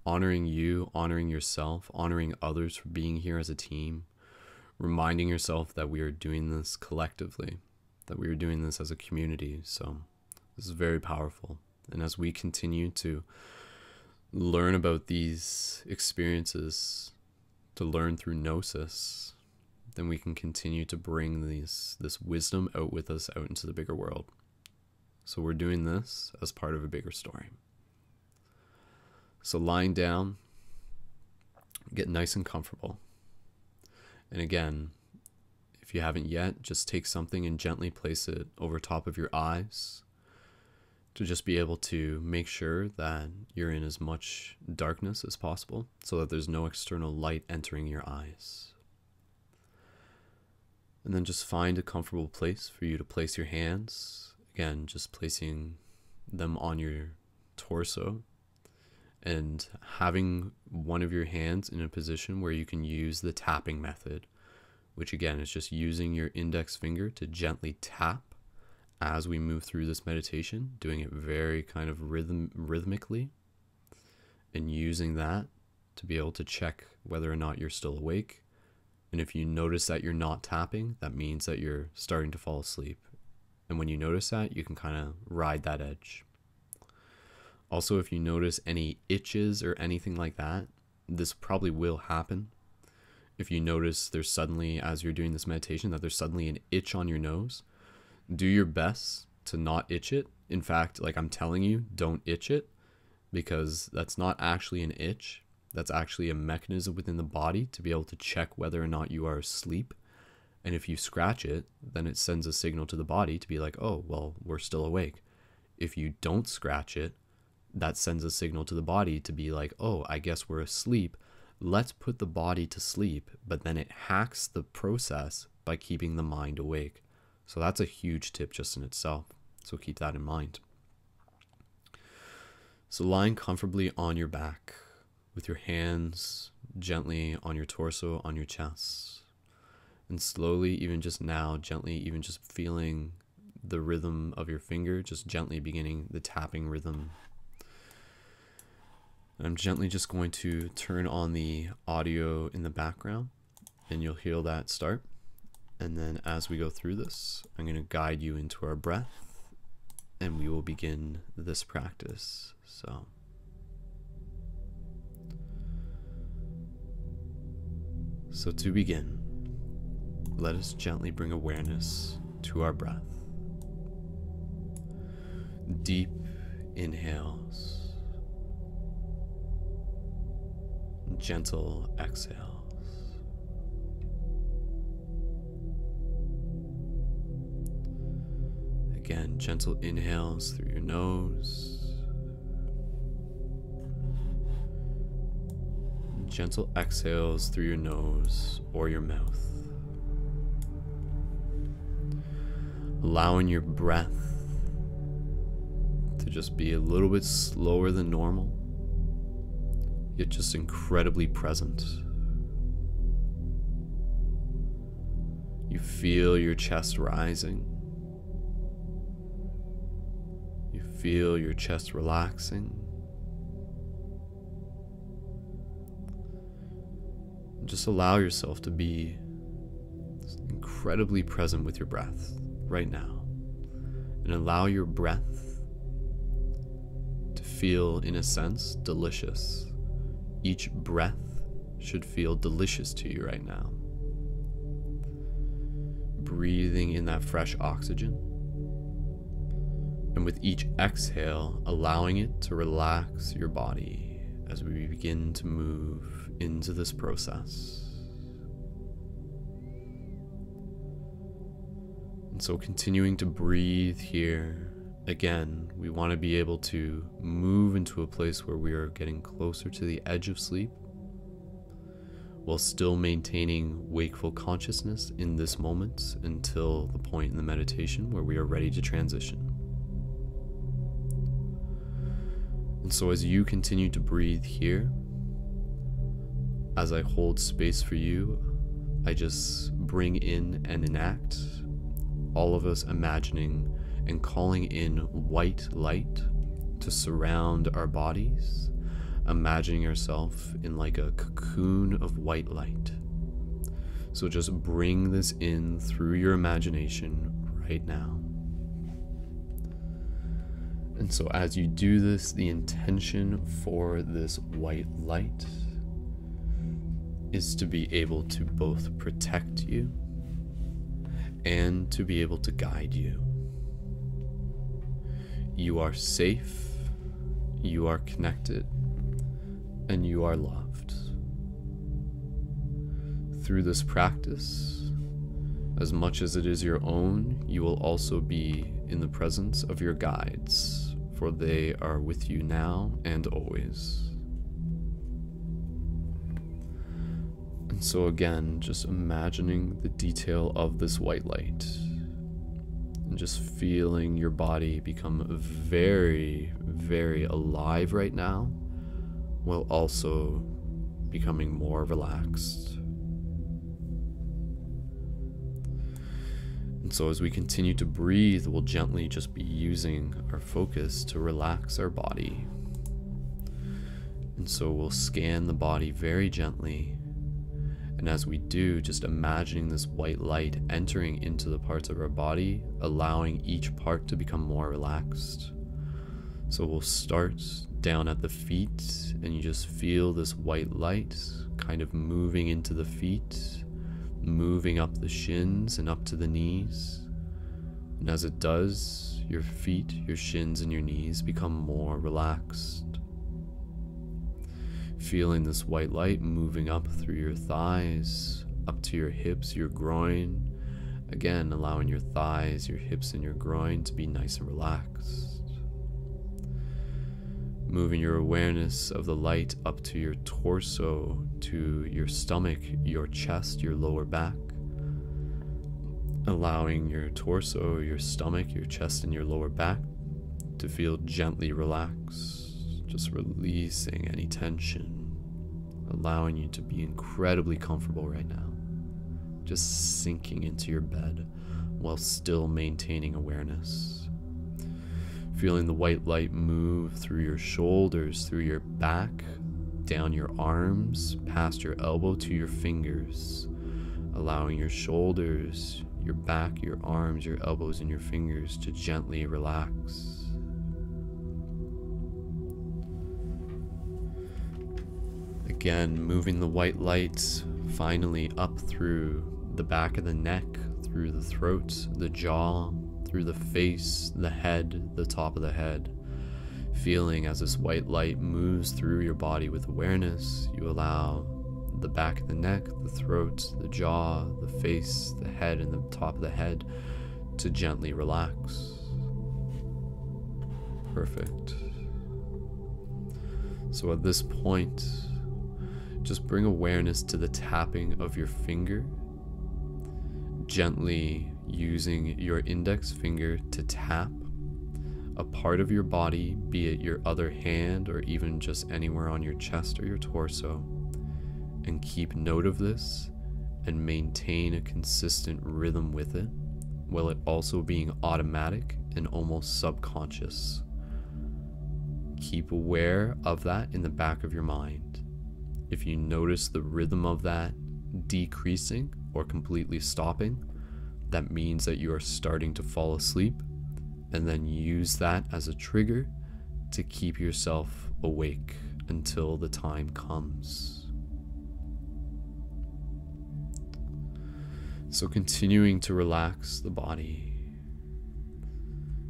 you, honoring yourself, honoring others for being here as a team, reminding yourself that we are doing this collectively, that we are doing this as a community. So this is very powerful. And as we continue to learn about these experiences, to learn through gnosis, then we can continue to bring this wisdom out with us out into the bigger world. So we're doing this as part of a bigger story. So lying down, get nice and comfortable. And again, if you haven't yet, just take something and gently place it over top of your eyes. to just be able to make sure that you're in as much darkness as possible so that there's no external light entering your eyes. And then just find a comfortable place for you to place your hands. Again, just placing them on your torso and having one of your hands in a position where you can use the tapping method, which again is just using your index finger to gently tap as we move through this meditation, doing it very kind of rhythmically, and using that to be able to check whether or not you're still awake. And if you notice that you're not tapping, that means that you're starting to fall asleep. And when you notice that, you can kind of ride that edge. Also, if you notice any itches or anything like that, this probably will happen. If you notice there's suddenly, as you're doing this meditation, that there's suddenly an itch on your nose, do your best to not itch it. In fact, like I'm telling you, don't itch it, because that's not actually an itch. That's actually a mechanism within the body to be able to check whether or not you are asleep. And if you scratch it, then it sends a signal to the body to be like, oh, well, we're still awake. If you don't scratch it, that sends a signal to the body to be like, oh, I guess we're asleep. Let's put the body to sleep. But then it hacks the process by keeping the mind awake. So that's a huge tip just in itself. So keep that in mind. So lying comfortably on your back, with your hands gently on your torso, on your chest. And slowly, even just now, gently, even just feeling the rhythm of your finger, just gently beginning the tapping rhythm. And I'm gently just going to turn on the audio in the background, and you'll hear that start. And then as we go through this, I'm going to guide you into our breath, and we will begin this practice. So to begin, let us gently bring awareness to our breath. Deep inhales, gentle exhales. Again, gentle inhales through your nose. Gentle exhales through your nose or your mouth. Allowing your breath to just be a little bit slower than normal, yet just incredibly present. You feel your chest rising. You feel your chest relaxing. Just allow yourself to be incredibly present with your breath right now, and allow your breath to feel, in a sense, delicious. Each breath should feel delicious to you right now. Breathing in that fresh oxygen, and with each exhale, allowing it to relax your body as we begin to move into this process. And so continuing to breathe here, again, we want to be able to move into a place where we are getting closer to the edge of sleep while still maintaining wakeful consciousness in this moment until the point in the meditation where we are ready to transition. And so as you continue to breathe here, as I hold space for you, I just bring in and enact all of us imagining and calling in white light to surround our bodies, imagining yourself in like a cocoon of white light. So just bring this in through your imagination right now. And so as you do this, the intention for this white light is to be able to both protect you and to be able to guide you. You are safe, you are connected, and you are loved. Through this practice, as much as it is your own, you will also be in the presence of your guides for they are with you now and always. And so again, just imagining the detail of this white light and just feeling your body become very, very alive right now, while also becoming more relaxed. And so as we continue to breathe, we'll gently just be using our focus to relax our body. And so we'll scan the body very gently. And as we do, just imagining this white light entering into the parts of our body, allowing each part to become more relaxed. So we'll start down at the feet, and you just feel this white light kind of moving into the feet, moving up the shins and up to the knees. And as it does, your feet, your shins, and your knees become more relaxed. Feeling this white light moving up through your thighs, up to your hips, your groin. Again, allowing your thighs, your hips, and your groin to be nice and relaxed. Moving your awareness of the light up to your torso, to your stomach, your chest, your lower back. Allowing your torso, your stomach, your chest, and your lower back to feel gently relaxed. Just releasing any tension, allowing you to be incredibly comfortable right now. Just sinking into your bed while still maintaining awareness. Feeling the white light move through your shoulders, through your back, down your arms, past your elbow to your fingers. Allowing your shoulders, your back, your arms, your elbows, and your fingers to gently relax. Again, moving the white light finally up through the back of the neck, through the throat, the jaw, through the face, the head, the top of the head. Feeling as this white light moves through your body with awareness, you allow the back of the neck, the throat, the jaw, the face, the head, and the top of the head to gently relax. Perfect. So at this point, just bring awareness to the tapping of your finger, gently using your index finger to tap a part of your body, be it your other hand or even just anywhere on your chest or your torso, and keep note of this and maintain a consistent rhythm with it, while it also being automatic and almost subconscious. Keep aware of that in the back of your mind. If you notice the rhythm of that decreasing or completely stopping, that means that you are starting to fall asleep, and then use that as a trigger to keep yourself awake until the time comes. So continuing to relax the body,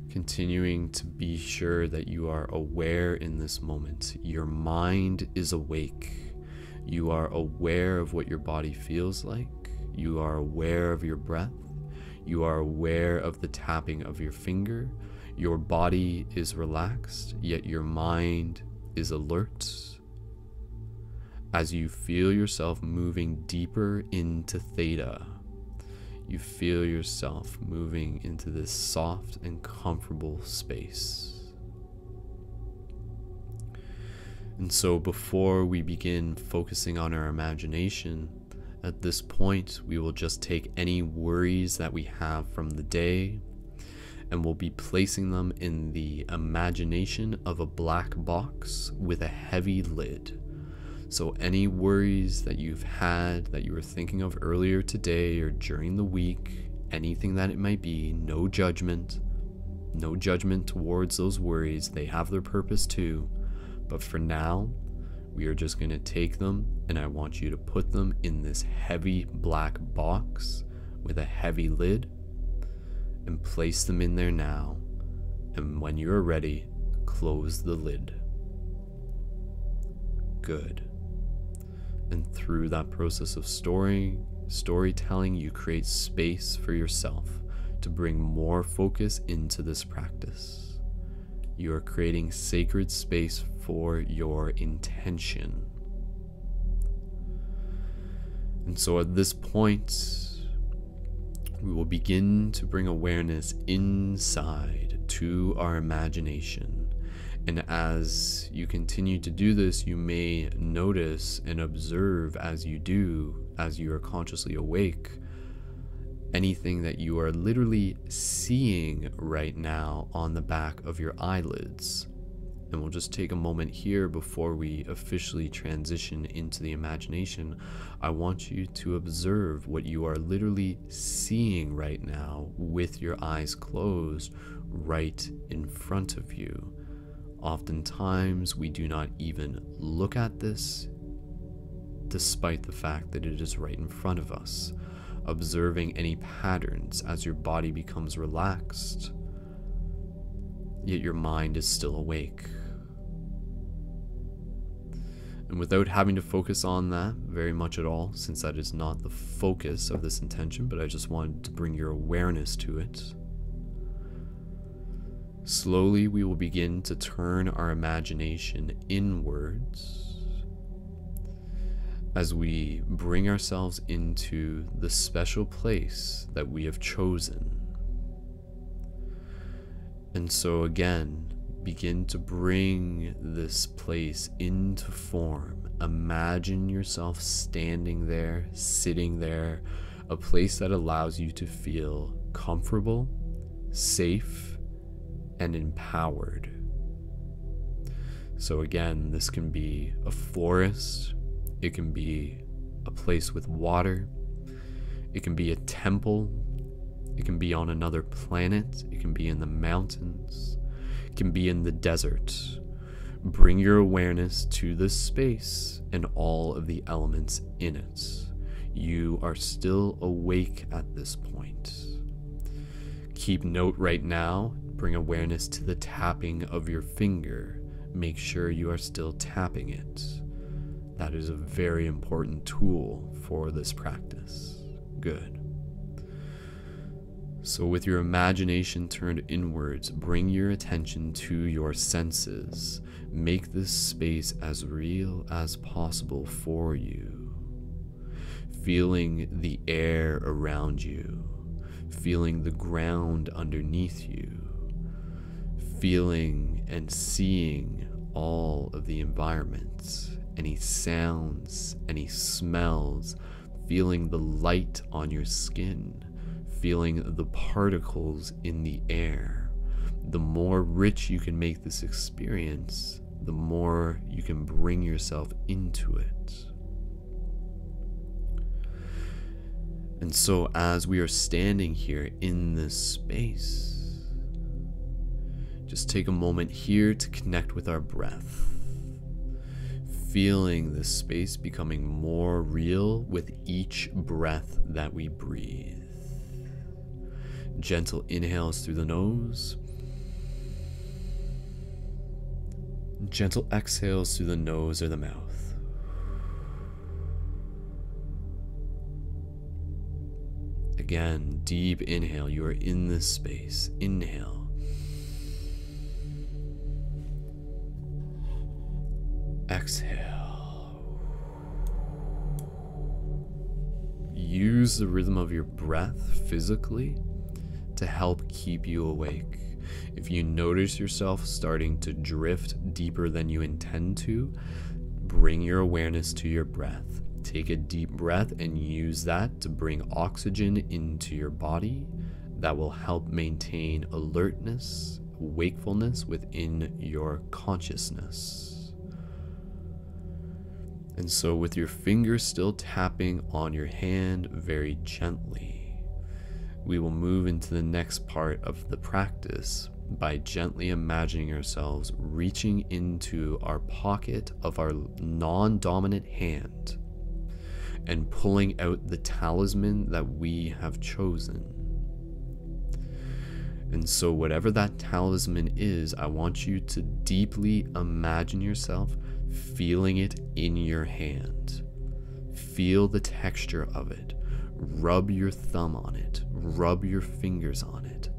continuing to be sure that you are aware in this moment. Your mind is awake. You are aware of what your body feels like. You are aware of your breath. You are aware of the tapping of your finger. Your body is relaxed, yet your mind is alert. As you feel yourself moving deeper into theta, you feel yourself moving into this soft and comfortable space. And so before we begin focusing on our imagination, at this point we will just take any worries that we have from the day, and we'll be placing them in the imagination of a black box with a heavy lid. So any worries that you've had, that you were thinking of earlier today or during the week, anything that it might be, no judgment towards those worries. They have their purpose too. But for now, we are just going to take them, and I want you to put them in this heavy black box with a heavy lid and place them in there now. And when you're ready, close the lid. Good. And through that process of storytelling, you create space for yourself to bring more focus into this practice. You are creating sacred space for your intention. And so at this point, we will begin to bring awareness inside to our imagination. And as you continue to do this, you may notice and observe as you do, as you are consciously awake, anything that you are literally seeing right now on the back of your eyelids. And we'll just take a moment here before we officially transition into the imagination. I want you to observe what you are literally seeing right now with your eyes closed right in front of you. Oftentimes, we do not even look at this, despite the fact that it is right in front of us. Observing any patterns as your body becomes relaxed, yet your mind is still awake. And without having to focus on that very much at all, since that is not the focus of this intention, but I just wanted to bring your awareness to it. Slowly, we will begin to turn our imagination inwards as we bring ourselves into the special place that we have chosen. And so again, begin to bring this place into form. Imagine yourself standing there, sitting there, a place that allows you to feel comfortable, safe, and empowered. So again, this can be a forest, it can be a place with water, it can be a temple, it can be on another planet, it can be in the mountains, it can be in the desert. Bring your awareness to this space and all of the elements in it. You are still awake at this point. Keep note right now, bring awareness to the tapping of your finger. Make sure you are still tapping it. That is a very important tool for this practice. Good. So with your imagination turned inwards, bring your attention to your senses. Make this space as real as possible for you. Feeling the air around you, feeling the ground underneath you, feeling and seeing all of the environment, any sounds, any smells, feeling the light on your skin, feeling the particles in the air. The more rich you can make this experience, the more you can bring yourself into it. And so as we are standing here in this space, just take a moment here to connect with our breath. Feeling this space becoming more real with each breath that we breathe. Gentle inhales through the nose. Gentle exhales through the nose or the mouth. Again, deep inhale. You are in this space. Inhale. Exhale. Use the rhythm of your breath physically to help keep you awake. If you notice yourself starting to drift deeper than you intend to, bring your awareness to your breath. Take a deep breath and use that to bring oxygen into your body. That will help maintain alertness, wakefulness within your consciousness. And so with your fingers still tapping on your hand very gently, we will move into the next part of the practice by gently imagining ourselves reaching into our pocket of our non-dominant hand and pulling out the talisman that we have chosen. And so whatever that talisman is, I want you to deeply imagine yourself feeling it in your hand. Feel the texture of it. Rub your thumb on it. Rub your fingers on it.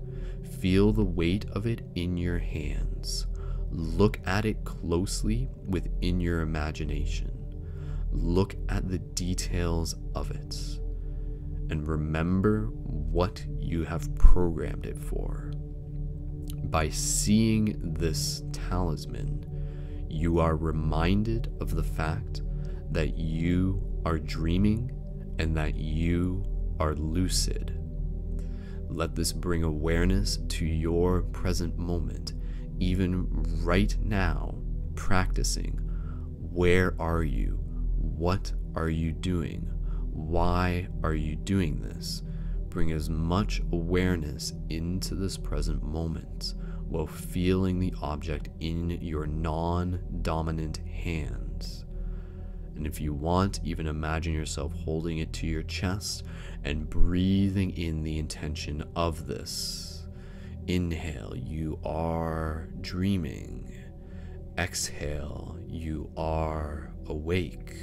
Feel the weight of it in your hands. Look at it closely within your imagination. Look at the details of it. And remember what you have programmed it for. By seeing this talisman, you are reminded of the fact that you are dreaming and that you are lucid. Let this bring awareness to your present moment, even right now, practicing. Where are you? What are you doing? Why are you doing this? Bring as much awareness into this present moment while feeling the object in your non-dominant hands. And if you want, even imagine yourself holding it to your chest and breathing in the intention of this. Inhale, you are dreaming. Exhale, you are awake.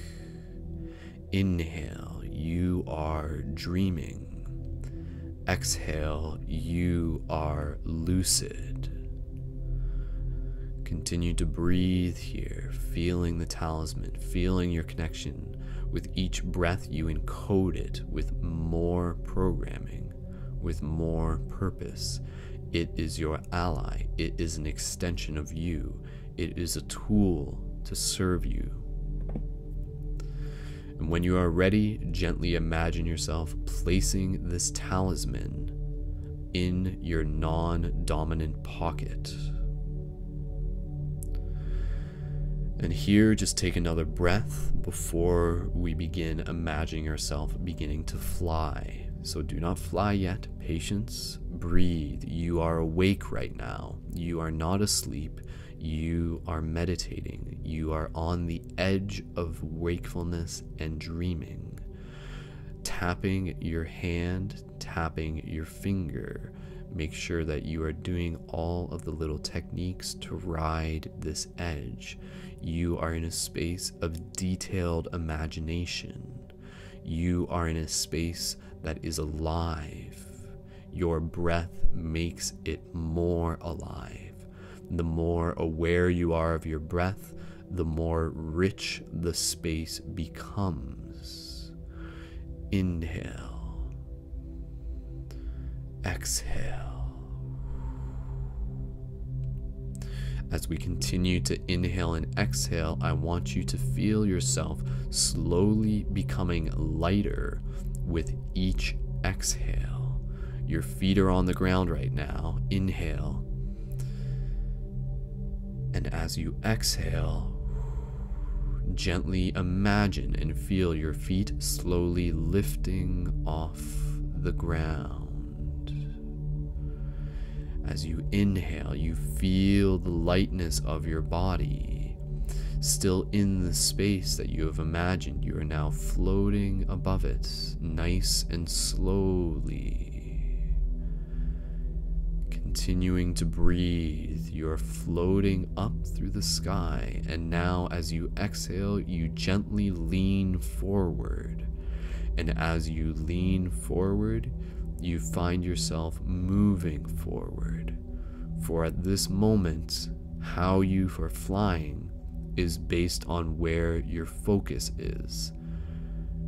Inhale, you are dreaming. Exhale, you are lucid. Continue to breathe here, feeling the talisman, feeling your connection. With each breath, you encode it with more programming, with more purpose. It is your ally. It is an extension of you. It is a tool to serve you. And when you are ready, gently imagine yourself placing this talisman in your non-dominant pocket. And here, just take another breath before we begin imagining yourself beginning to fly. So do not fly yet. Patience. Breathe. You are awake right now. You are not asleep. You are meditating. You are on the edge of wakefulness and dreaming. Tapping your hand, tapping your finger. Make sure that you are doing all of the little techniques to ride this edge. You are in a space of detailed imagination. You are in a space that is alive. Your breath makes it more alive. The more aware you are of your breath, the more rich the space becomes. Inhale. Exhale. As we continue to inhale and exhale, I want you to feel yourself slowly becoming lighter with each exhale. Your feet are on the ground right now. Inhale. And as you exhale, gently imagine and feel your feet slowly lifting off the ground. As you inhale, you feel the lightness of your body. Still in the space that you have imagined, you are now floating above it, nice and slowly. Continuing to breathe, you're floating up through the sky, and now as you exhale, you gently lean forward. And as you lean forward, you find yourself moving forward. For at this moment, how you are flying is based on where your focus is.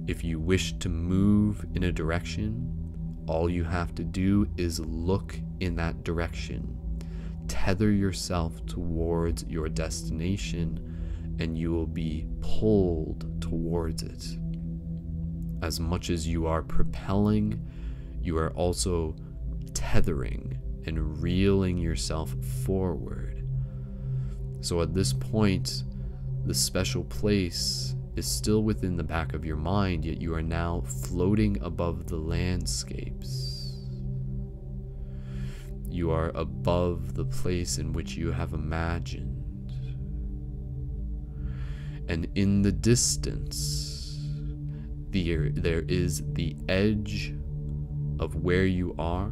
If you wish to move in a direction, all you have to do is look in that direction. Tether yourself towards your destination, and you will be pulled towards it. As much as you are propelling, you are also tethering and reeling yourself forward. So at this point, the special place is still within the back of your mind, yet you are now floating above the landscapes. You are above the place in which you have imagined. And in the distance, there is the edge of where you are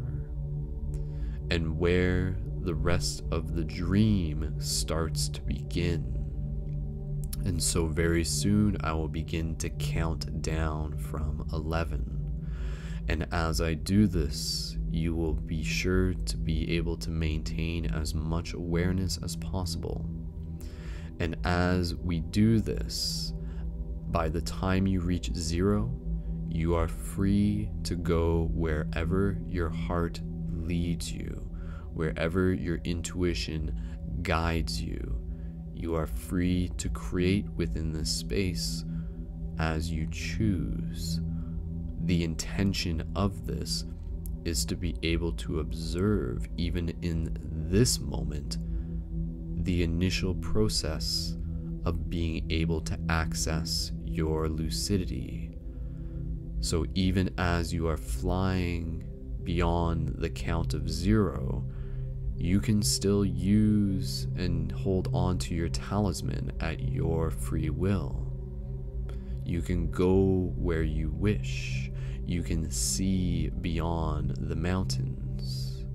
and where the rest of the dream starts to begin. And so very soon I will begin to count down from 11. And as I do this, you will be sure to be able to maintain as much awareness as possible. And as we do this, by the time you reach 0, you are free to go wherever your heart leads you, wherever your intuition guides you. You are free to create within this space as you choose. The intention of this is to be able to observe, even in this moment, the initial process of being able to access your lucidity. So even as you are flying beyond the count of 0, you can still use and hold on to your talisman at your free will. You can go where you wish. You can see beyond the mountains.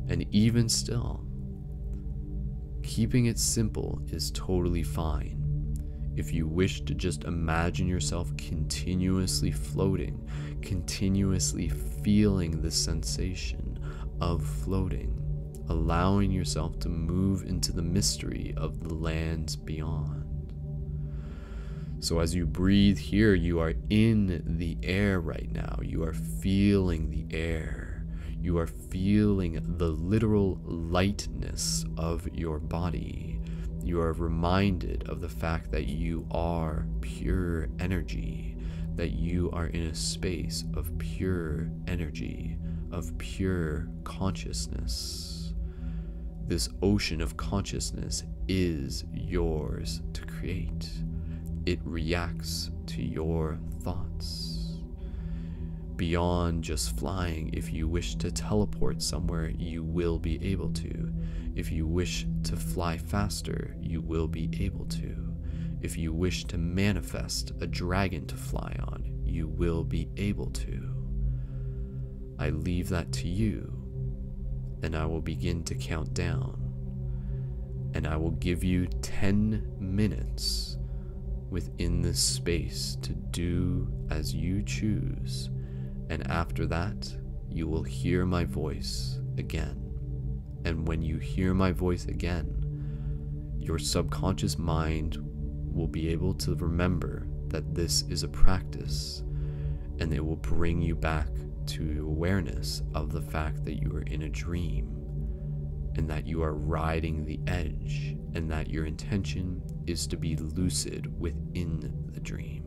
And even still, keeping it simple is totally fine. If you wish to just imagine yourself continuously floating, continuously feeling the sensation of floating, allowing yourself to move into the mystery of the lands beyond. So as you breathe here, you are in the air right now. You are feeling the air. You are feeling the literal lightness of your body. You are reminded of the fact that you are pure energy, that you are in a space of pure energy, of pure consciousness. This ocean of consciousness is yours to create. It reacts to your thoughts. Beyond just flying, if you wish to teleport somewhere, you will be able to. If you wish to fly faster, you will be able to. If you wish to manifest a dragon to fly on, you will be able to. I leave that to you, and I will begin to count down. And I will give you 10 minutes within this space to do as you choose, and after that you will hear my voice again. And when you hear my voice again, your subconscious mind will be able to remember that this is a practice, and it will bring you back to awareness of the fact that you are in a dream, and that you are riding the edge, and that your intention is to be lucid within the dream.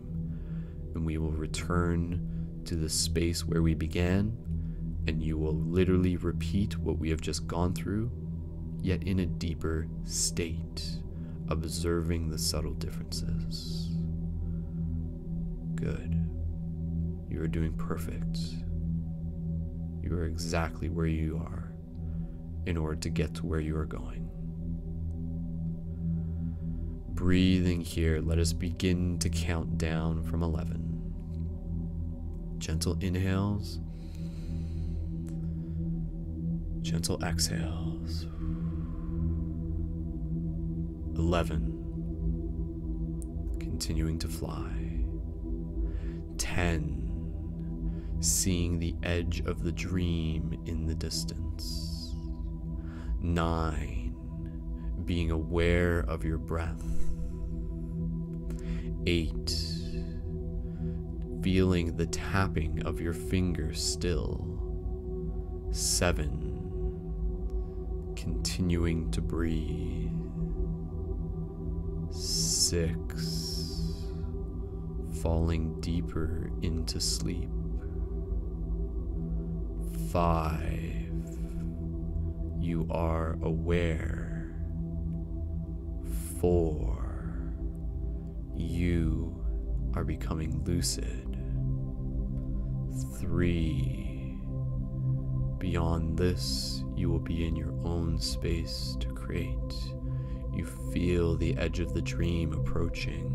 And we will return to the space where we began, and you will literally repeat what we have just gone through, yet in a deeper state, observing the subtle differences. Good. You are doing perfect. You are exactly where you are in order to get to where you are going. Breathing here, let us begin to count down from 11. Gentle inhales, gentle exhales. 11. Continuing to fly. 10. Seeing the edge of the dream in the distance. 9. Being aware of your breath. 8. Feeling the tapping of your fingers still. 7. Continuing to breathe. 6. Falling deeper into sleep. 5. You are aware. 4. You are becoming lucid. 3. Beyond this, you will be in your own space to create. You feel the edge of the dream approaching.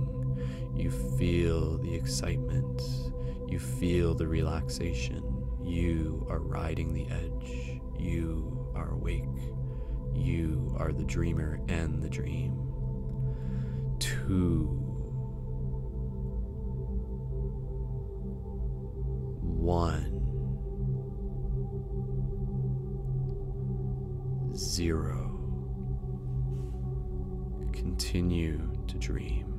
You feel the excitement. You feel the relaxation. You are riding the edge. You are awake. You are the dreamer and the dream. 2. 0. Continue to dream.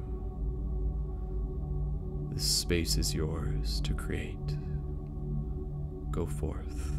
This space is yours to create. Go forth.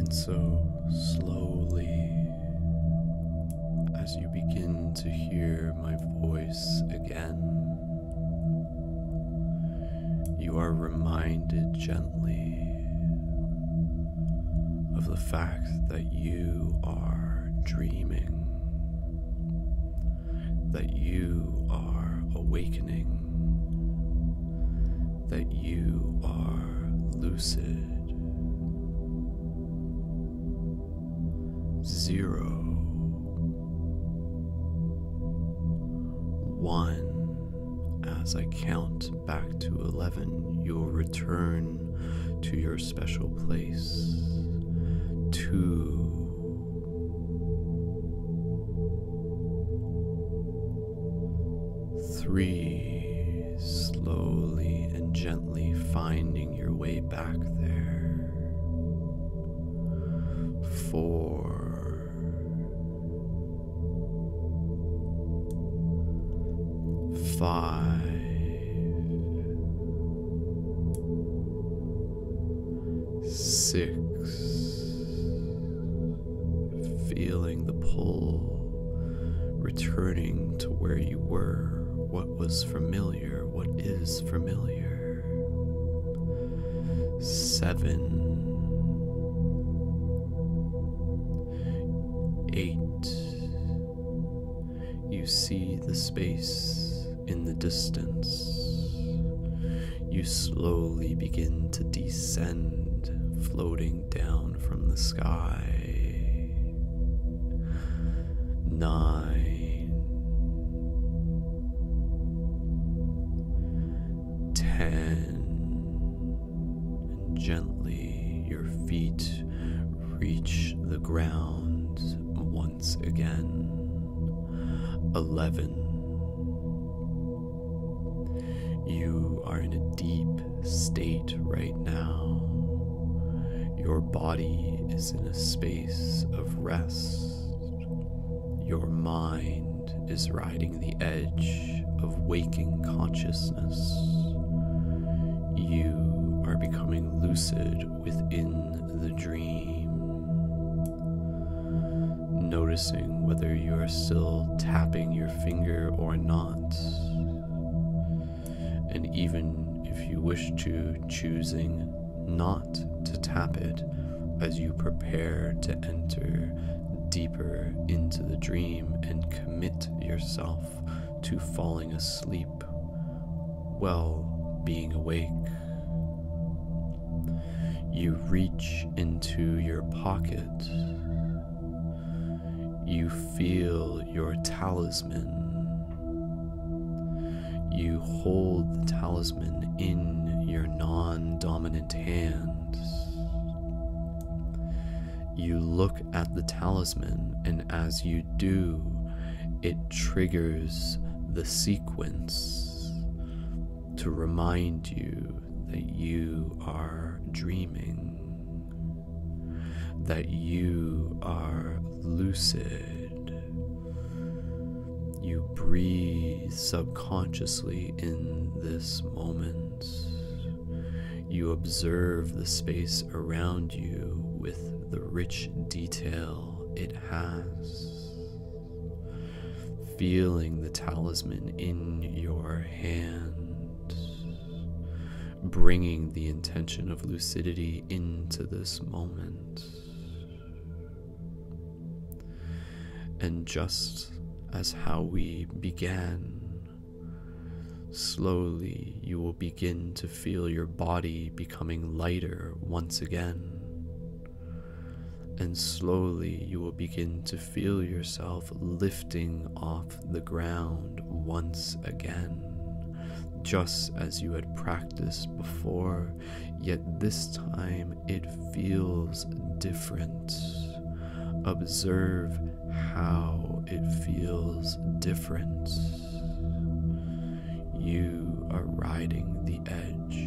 And so slowly, as you begin to hear my voice again, you are reminded gently of the fact that you are dreaming, that you are awakening, that you are lucid. 0, 1. As I count back to 11, you will return to your special place. 2, 3, slowly and gently finding your way back there. 4, 5, 6, feeling the pull, returning to where you were, what was familiar, what is familiar. 7, 8, you see the space in the distance. You slowly begin to descend, floating down from the sky. 9, 10, and gently your feet reach the ground once again. 11, you are in a deep state right now. Your body is in a space of rest. Your mind is riding the edge of waking consciousness. You are becoming lucid within the dream, noticing whether you are still tapping your finger or not. And even if you wish to, choosing not to tap it as you prepare to enter deeper into the dream and commit yourself to falling asleep while being awake. You reach into your pocket. You feel your talisman. You hold the talisman in your non-dominant hand. You look at the talisman, and as you do, it triggers the sequence to remind you that you are dreaming, that you are lucid. You breathe subconsciously in this moment. You observe the space around you with the rich detail it has. Feeling the talisman in your hand, bringing the intention of lucidity into this moment. And just as how we began, slowly you will begin to feel your body becoming lighter once again. And slowly you will begin to feel yourself lifting off the ground once again, just as you had practiced before, yet this time it feels different. Observe how it feels different. You are riding the edge.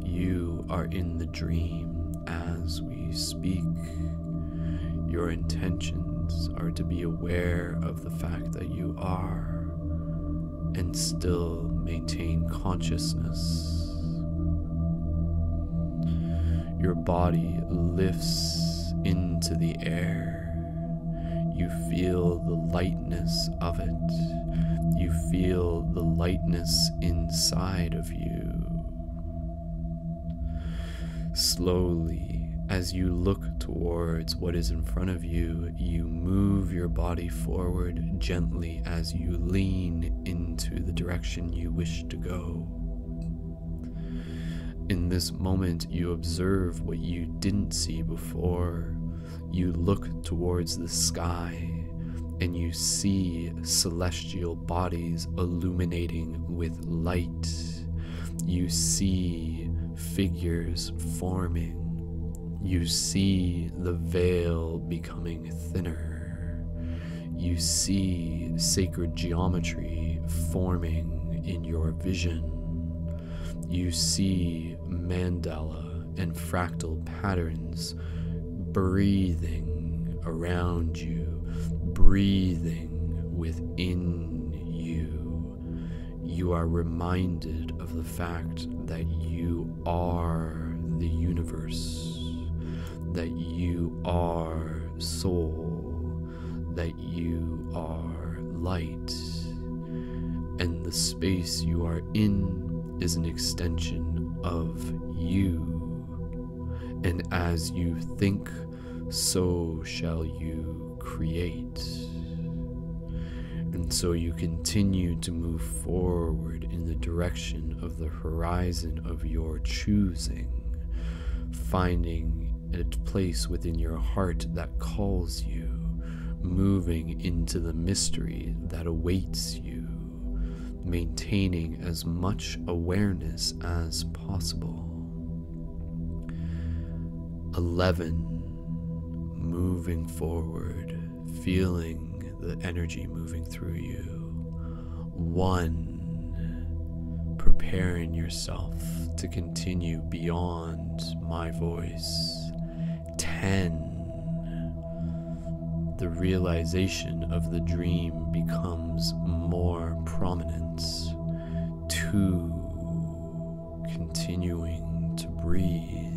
You are in the dream as we speak. Your intentions are to be aware of the fact that you are, and still maintain consciousness. Your body lifts into the air. You feel the lightness of it. You feel the lightness inside of you. Slowly, as you look towards what is in front of you, you move your body forward gently as you lean into the direction you wish to go. In this moment, you observe what you didn't see before. You look towards the sky and you see celestial bodies illuminating with light. You see figures forming. You see the veil becoming thinner. You see sacred geometry forming in your vision. You see mandala and fractal patterns breathing around you, breathing within you. You are reminded of the fact that you are the universe, that you are soul, that you are light, and the space you are in is an extension of you. And as you think, so shall you create. And so you continue to move forward in the direction of the horizon of your choosing, finding a place within your heart that calls you, moving into the mystery that awaits you, maintaining as much awareness as possible. 11, moving forward, feeling the energy moving through you. 1, preparing yourself to continue beyond my voice. 10, the realization of the dream becomes more prominent. 2, continuing to breathe.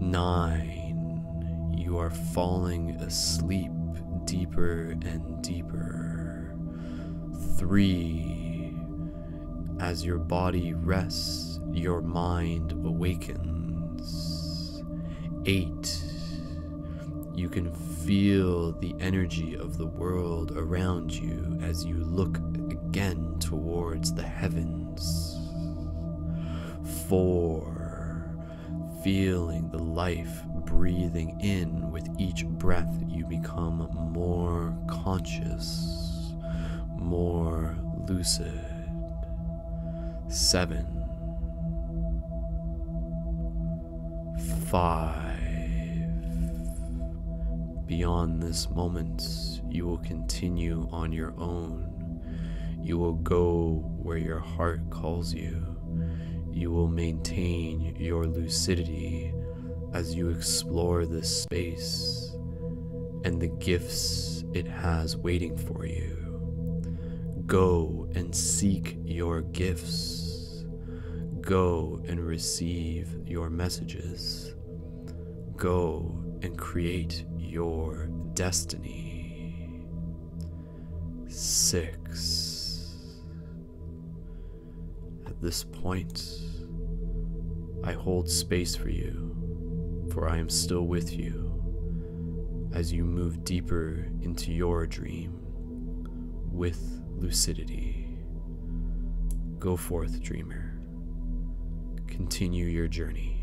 9, you are falling asleep deeper and deeper. 3, as your body rests, your mind awakens. 8, you can feel the energy of the world around you as you look again towards the heavens. 4, feeling the life breathing in with each breath, you become more conscious, more lucid. 7, 5, beyond this moment, you will continue on your own. You will go where your heart calls you. You will maintain your lucidity as you explore this space and the gifts it has waiting for you. Go and seek your gifts. Go and receive your messages. Go and create your destiny. 6. At this point, I hold space for you, for I am still with you as you move deeper into your dream with lucidity. Go forth, dreamer. Continue your journey.